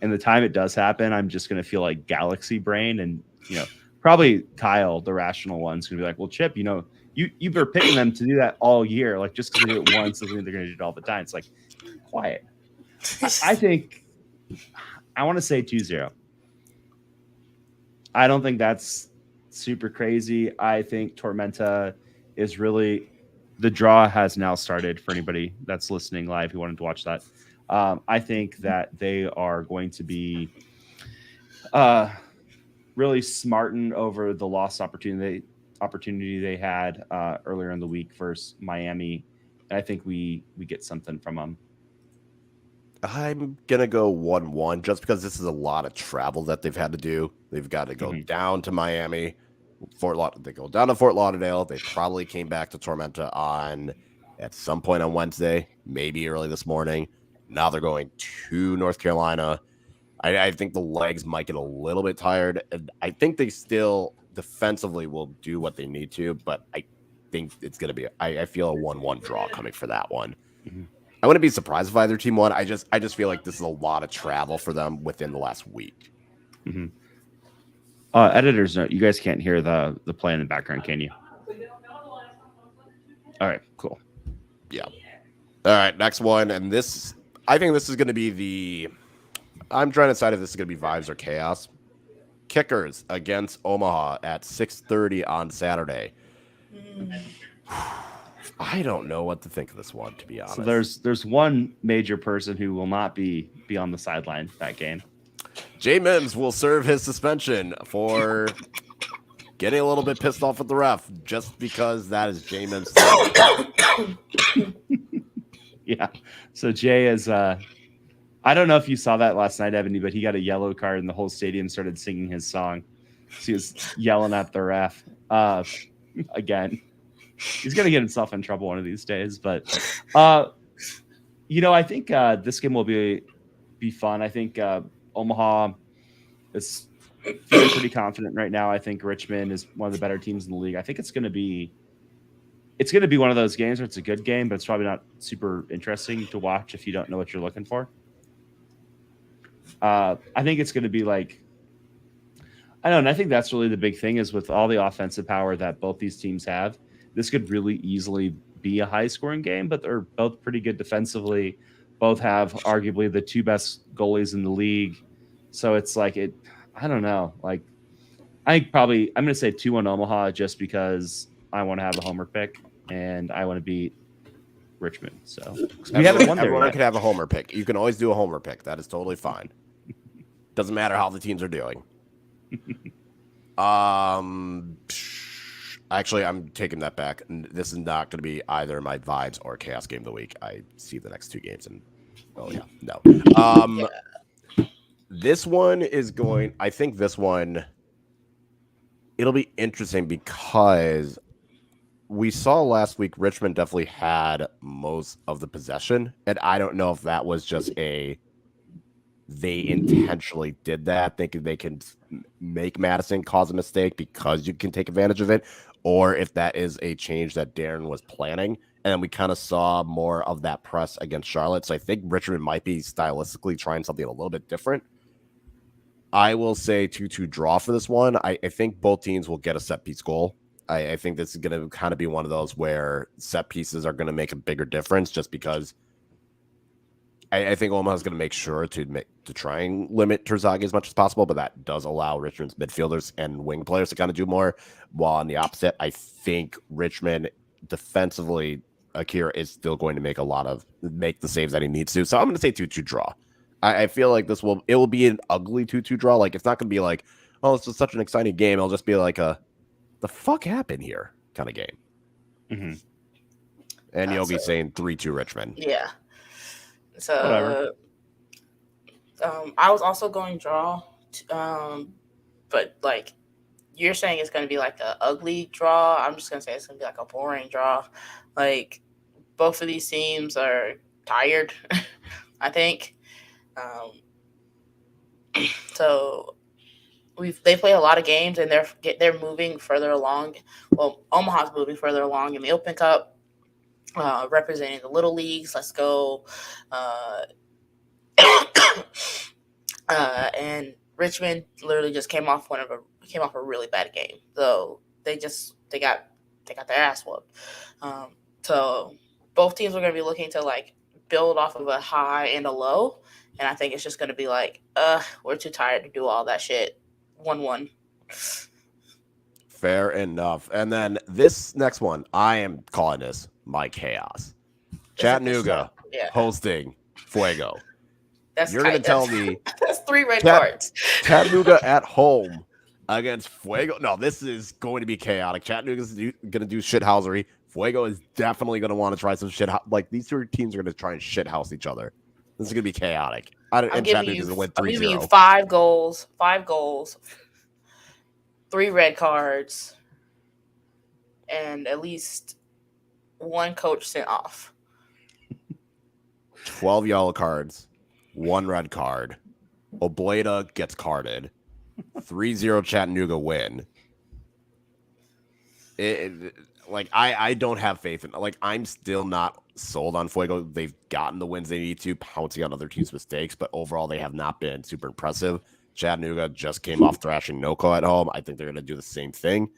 And the time it does happen, I'm just going to feel like galaxy brain, and probably Kyle, the rational one, is going to be like, "Well, Chip, you've been picking them to do that all year. Like just because they do it once doesn't mean they're going to do it all the time." It's like, quiet. I think I want to say 2-0. I don't think that's super crazy. I think Tormenta is really the draw has now started for anybody that's listening live who wanted to watch that. I think that they are going to be really smarting over the lost opportunity they had earlier in the week versus Miami. And I think we get something from them. I'm going to go 1-1 just because this is a lot of travel that they've had to do. They've got to go down to Miami, they go down to Fort Lauderdale. They probably came back to Tormenta at some point on Wednesday, maybe early this morning. Now they're going to North Carolina. I think the legs might get a little bit tired. And I think they still defensively will do what they need to, but I think it's going to be, I feel a 1-1 draw coming for that one. Mm-hmm. I wouldn't be surprised if either team won. I just feel like this is a lot of travel for them within the last week. Mm-hmm. Editor's note: you guys can't hear the play in the background, can you? All right, cool. Yeah. All right, next one, and this, I think this is going to be the. I'm trying to decide if this is going to be vibes or chaos. Kickers against Omaha at 6:30 on Saturday. I don't know what to think of this one, to be honest. So there's one major person who will not be on the sideline that game. Jay Mims will serve his suspension for getting a little bit pissed off at the ref just because that is Jay Mims. Yeah. So Jay is I don't know if you saw that last night, Ebony, but he got a yellow card and the whole stadium started singing his song. So he was yelling at the ref. Again. He's gonna get himself in trouble one of these days. But I think this game will be fun. I think Omaha is feeling pretty confident right now. I think Richmond is one of the better teams in the league. I think it's gonna be one of those games where it's a good game, but it's probably not super interesting to watch if you don't know what you're looking for. I think it's going to be like, I don't know. I think that's really the big thing is with all the offensive power that both these teams have, this could really easily be a high scoring game, but they're both pretty good defensively. Both have arguably the two best goalies in the league. So it's like I don't know. Like, I think I'm going to say 2-1 Omaha just because I want to have a homer pick and I want to beat Richmond. So we haven't won there everyone yet. could have a homer pick. You can always do a homer pick. That is totally fine. Doesn't matter how the teams are doing. Actually, I'm taking that back. This is not going to be either my vibes or chaos game of the week. I see the next two games and no. This one is going. I think this one. It'll be interesting because we saw last week Richmond definitely had most of the possession, and I don't know if that was just they intentionally did that, thinking they can make Madison cause a mistake because you can take advantage of it, or if that is a change that Darren was planning. And we kind of saw more of that press against Charlotte. So I think Richmond might be stylistically trying something a little bit different. I will say 2-2 draw for this one. I think both teams will get a set piece goal. I think this is going to kind of be one of those where set pieces are going to make a bigger difference just because I think Omaha is going to make sure to try and limit Terzaghi as much as possible, but that does allow Richmond's midfielders and wing players to kind of do more. While on the opposite, I think Richmond defensively, Akira is still going to make the saves that he needs to. So I'm going to say 2-2 draw. I feel like it will be an ugly 2-2 draw. Like, it's not going to be like, oh, it's just such an exciting game. It'll just be like the fuck happened here kind of game. Mm-hmm. And you'll be saying 3-2 Richmond. Yeah. So, I was also going draw, but like you're saying, it's going to be like an ugly draw. I'm just going to say it's going to be like a boring draw. Like, both of these teams are tired, I think. So they play a lot of games and they're moving further along. Well, Omaha's moving further along in the Open Cup. Representing the little leagues. Let's go. And Richmond literally just came off a really bad game. So they got their ass whooped. So both teams are going to be looking to like build off of a high and a low. And I think it's just going to be like, we're too tired to do all that shit. 1-1. Fair enough. And then this next one, I am calling this my chaos. Chattanooga hosting Fuego. You're going to tell me that's 3 red cards. Chattanooga at home against Fuego. No, this is going to be chaotic. Chattanooga's going to do shithousery. Fuego is definitely going to want to try some shit. Like, these two teams are going to try and shithouse each other. This is going to be chaotic. I'm giving you 5 goals, 3 red cards, and at least 1 coach sent off. 12 yellow cards, 1 red card. Obleda gets carded. 3-0 Chattanooga win. I don't have faith in. Like, I'm still not sold on Fuego. They've gotten the wins they need to, pouncing on other teams' mistakes, but overall they have not been super impressive. Chattanooga just came off thrashing NoCo at home. I think they're going to do the same thing.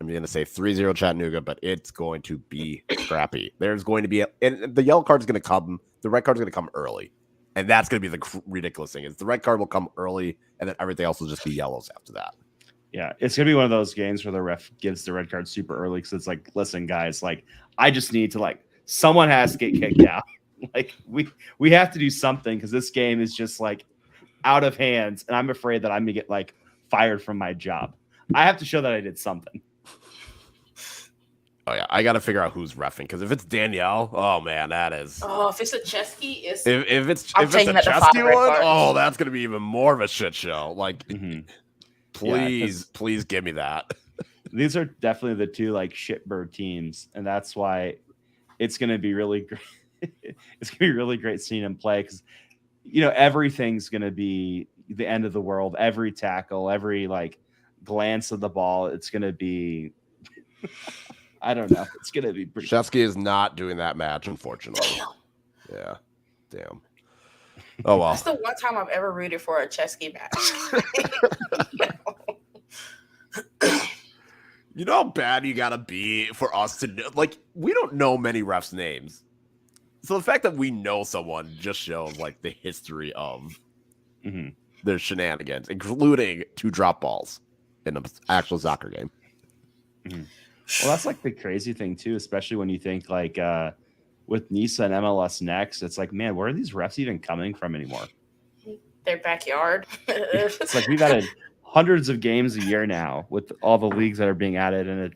I'm going to say 3-0 Chattanooga, but it's going to be scrappy. There's going to be and the yellow card's going to come. The red card's going to come early. And that's going to be the ridiculous thing is the red card will come early, and then everything else will just be yellows after that. Yeah, it's going to be one of those games where the ref gives the red card super early because it's like, listen, guys, like, I just need to, like, someone has to get kicked out. Like, we have to do something because this game is just, like, out of hands, and I'm afraid that I'm going to get, like, fired from my job. I have to show that I did something. Oh, yeah. I got to figure out who's reffing because if it's Danielle, oh, man, that is. Oh, if it's a Chesky, if it's a Chesky one, oh, that's going to be even more of a shit show. Like, please give me that. These are definitely the two, like, shitbird teams, and that's why it's going to be really great. It's going to be really great seeing them play because, you know, everything's going to be the end of the world. Every tackle, every, like, glance of the ball, it's going to be. I don't know. It's going to be pretty. Chesky is not doing that match, unfortunately. Damn. Yeah. Damn. Oh, well. That's the one time I've ever rooted for a Chesky match. You know how bad you got to be for us to know? Like, we don't know many refs' names. So the fact that we know someone just shows, like, the history of their shenanigans, including 2 drop balls in an actual soccer game. Well, that's like the crazy thing too, especially when you think like with NISA and MLS Next, it's like, man, where are these refs even coming from anymore? Their backyard. It's like we've added hundreds of games a year now with all the leagues that are being added, and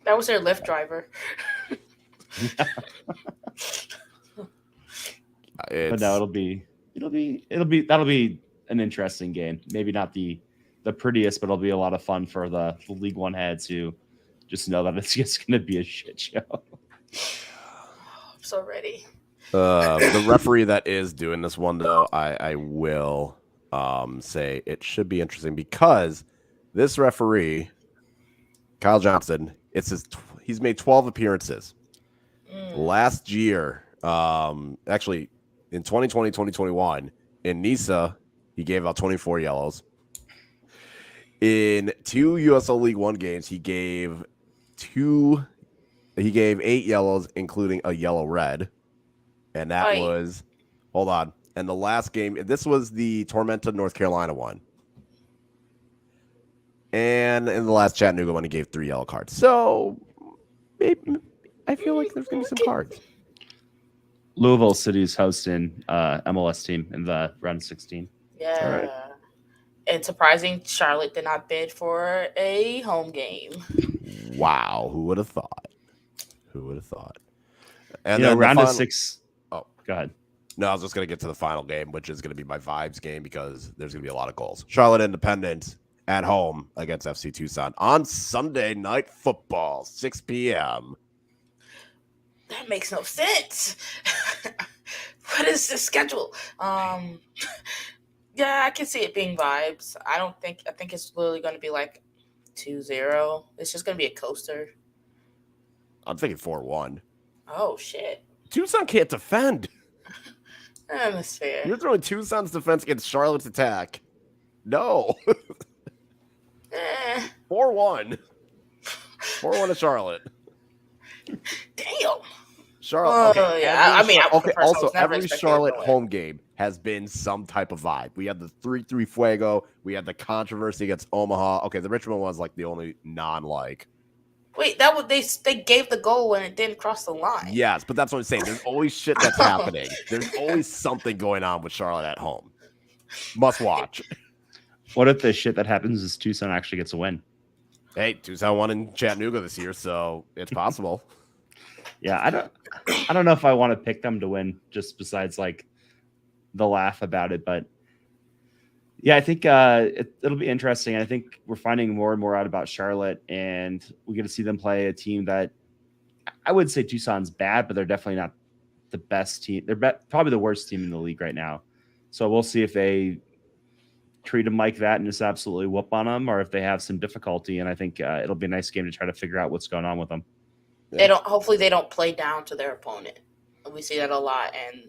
that was their Lyft driver. But no, that'll be an interesting game. Maybe not the prettiest, but it'll be a lot of fun for the League One heads who just know that it's just going to be a shit show. I'm so ready. The referee that is doing this one, though, I will say it should be interesting because this referee, Kyle Johnson, he's made 12 appearances. Last year, actually in 2020, 2021, in NISA, he gave out 24 yellows. In 2 USL League One games, he gave 8 yellows, including a yellow red. And that was, hold on. And the last game, this was the Tormenta North Carolina one. And in the last Chattanooga one, he gave 3 yellow cards. So I feel like there's going to be some cards. Louisville City's hosting MLS team in the round 16. Yeah. All right. And surprising, Charlotte did not bid for a home game. Wow. Who would have thought? And then round of 6. Oh, go ahead. No, I was just going to get to the final game, which is going to be my vibes game because there's going to be a lot of goals. Charlotte Independent at home against FC Tucson on Sunday Night Football, 6 p.m. That makes no sense. What is the schedule? Yeah, I can see it being vibes. I think it's literally going to be like 2-0. It's just going to be a coaster. I'm thinking 4-1. Oh, shit. Tucson can't defend. That's fair. You're throwing Tucson's defense against Charlotte's attack. No. 4-1. 4-1 to Charlotte. Damn. Charlotte. Okay. Yeah. Also, every Charlotte home game has been some type of vibe. We had the 3-3 Fuego. We had the controversy against Omaha. Okay, the Richmond one was like the only non-like. Wait, that was they gave the goal when it didn't cross the line. Yes, but that's what I'm saying. There's always shit that's happening. There's always something going on with Charlotte at home. Must watch. What if the shit that happens is Tucson actually gets a win? Hey, Tucson won in Chattanooga this year, so it's possible. Yeah, I don't know if I want to pick them to win, just besides like the laugh about it. But yeah, I think it'll be interesting. I think we're finding more and more out about Charlotte, and we get to see them play a team that I would say Tucson's bad, but they're definitely not the best team. They're probably the worst team in the league right now. So we'll see if they treat them like that and just absolutely whoop on them, or if they have some difficulty. And I think it'll be a nice game to try to figure out what's going on with them. Yeah. Hopefully they don't play down to their opponent. We see that a lot, and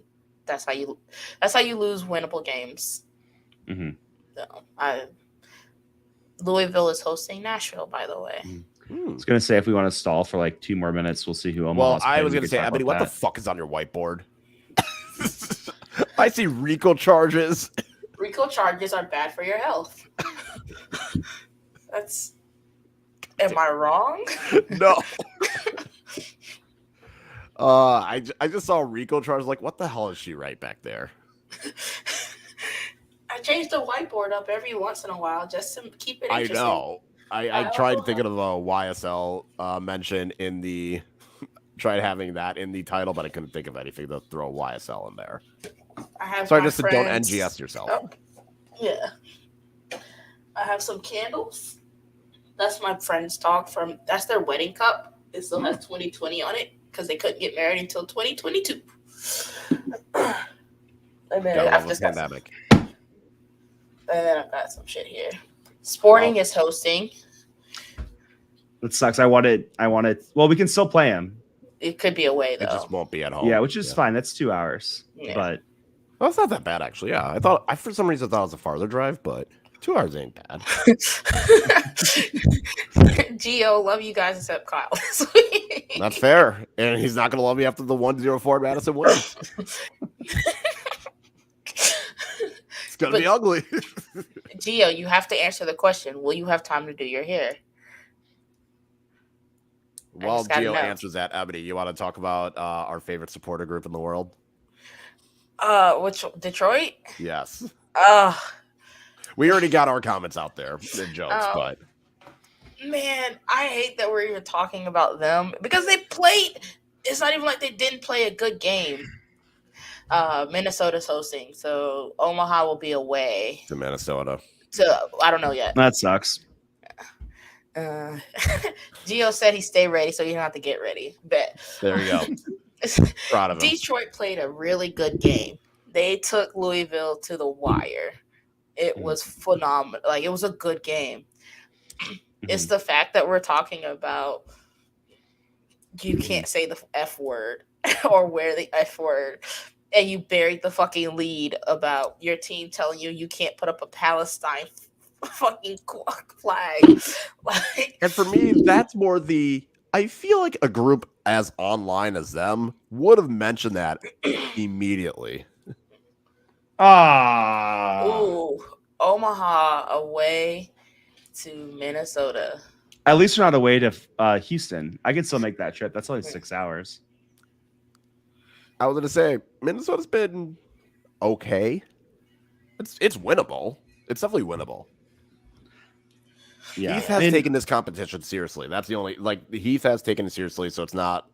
that's how you lose winnable games. Mm-hmm. So Louisville is hosting Nashville, by the way. I was gonna say if we want to stall for like 2 more minutes, we'll see who Omaha's. Well, I was gonna say, Ebony, what the fuck is on your whiteboard? I see RICO charges. RICO charges are bad for your health. Am I wrong? No. I just saw RICO charges. Like, what the hell is she right back there? I change the whiteboard up every once in a while just to keep it interesting. I know. I tried thinking of a YSL mention in the tried having that in the title, but I couldn't think of anything to throw YSL in there. Sorry, just don't NGS yourself. Oh, yeah. I have some candles. That's my friend's talk that's their wedding cup. It still has 2020 on it because they couldn't get married until 2022. And then I've just pandemic. And then I've got some shit here. Sporting is hosting. That sucks. I wanted. Well, we can still play him. It could be away though. It just won't be at home. Yeah, which is fine. That's 2 hours. Yeah. But well, it's not that bad actually. Yeah, I for some reason thought it was a farther drive, but 2 hours ain't bad. Gio, love you guys except Kyle this week. That's fair, and he's not gonna love you after the 1-0 Madison win. It's gonna be ugly. Gio, you have to answer the question. Will you have time to do your hair? While Gio answers that, Ebony, you want to talk about our favorite supporter group in the world? Which Detroit? Yes. We already got our comments out there. They're jokes, but man, I hate that we're even talking about them because they played. It's not even like they didn't play a good game. Minnesota's hosting, so Omaha will be away to Minnesota. I don't know yet. That sucks. Gio said he stay ready, so you don't have to get ready. Bet. There you go. Proud of him. Detroit played a really good game. They took Louisville to the wire. It was phenomenal. Like, it was a good game. It's the fact that we're talking about you can't say the F word or wear the F word, and you buried the fucking lead about your team telling you can't put up a Palestine fucking flag. And for me, that's more I feel like a group as online as them would have mentioned that immediately. Ooh, Omaha away to Minnesota. At least we're not away to Houston. I can still make that trip. That's only 6 hours. I was gonna say Minnesota's been okay. It's winnable. It's definitely winnable. Yeah, Heath has taken this competition seriously. That's the only Heath has taken it seriously, so it's not.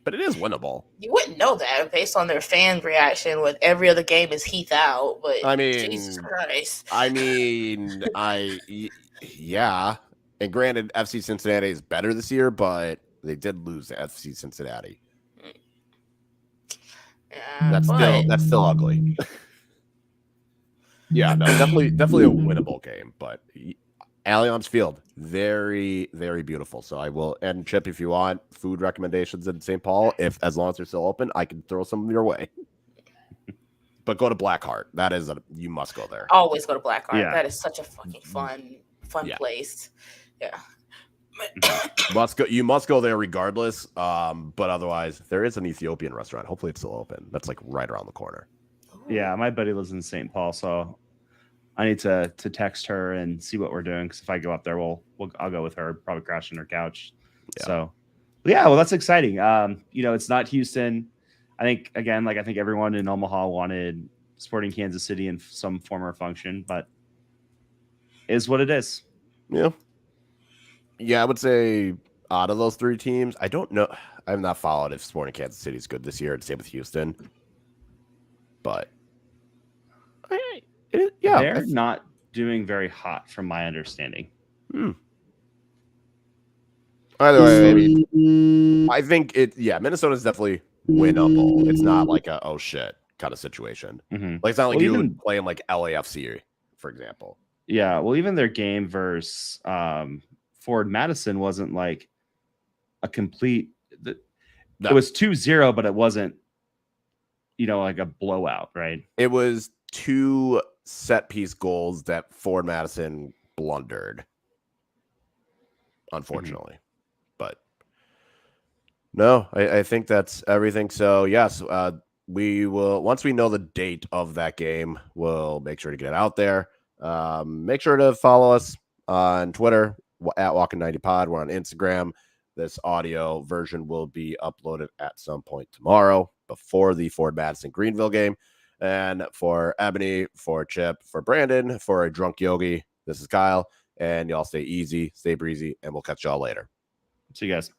But it is winnable. You wouldn't know that based on their fan reaction with every other game is Heath out. But I mean, Jesus Christ. Yeah. And granted, FC Cincinnati is better this year, but they did lose to FC Cincinnati. Yeah, that's still ugly. Yeah, no, definitely a winnable game, but Allianz Field, very, very beautiful. So I will, and Chip, if you want food recommendations in St. Paul, as long as they're still open, I can throw some your way. But go to Blackheart. That is you must go there. Always go to Blackheart. Yeah. That is such a fucking fun place. Yeah. You must go there regardless. But otherwise, there is an Ethiopian restaurant. Hopefully, it's still open. That's like right around the corner. Yeah, my buddy lives in St. Paul, so I need to text her and see what we're doing. Because if I go up there, I'll go with her. Probably crash on her couch. Yeah. So, yeah, well, that's exciting. It's not Houston. I think everyone in Omaha wanted Sporting Kansas City in some form or function, but it is what it is. Yeah. Yeah, I would say out of those 3 teams, I don't know. I have not followed if Sporting Kansas City is good this year. Same with Houston. But they're not doing very hot from my understanding. Either way, I think Minnesota's definitely winnable. It's not like a oh shit kind of situation. Mm-hmm. Like it's not like you would play in like LAFC, for example. Yeah, well, even their game versus Ford Madison wasn't like a complete. It was 2-0, but it wasn't, like a blowout, right? It was 2 set piece goals that Ford Madison blundered, unfortunately. But no, I think that's everything. So yes, we will, once we know the date of that game, we'll make sure to get it out there. Make sure to follow us on Twitter at Walking90Pod. We're on Instagram. This audio version will be uploaded at some point tomorrow before the Ford Madison Greenville game. And for Ebony, for Chip, for Brandon, for a drunk Yogi, this is Kyle. And y'all stay easy, stay breezy, and we'll catch y'all later. See you guys.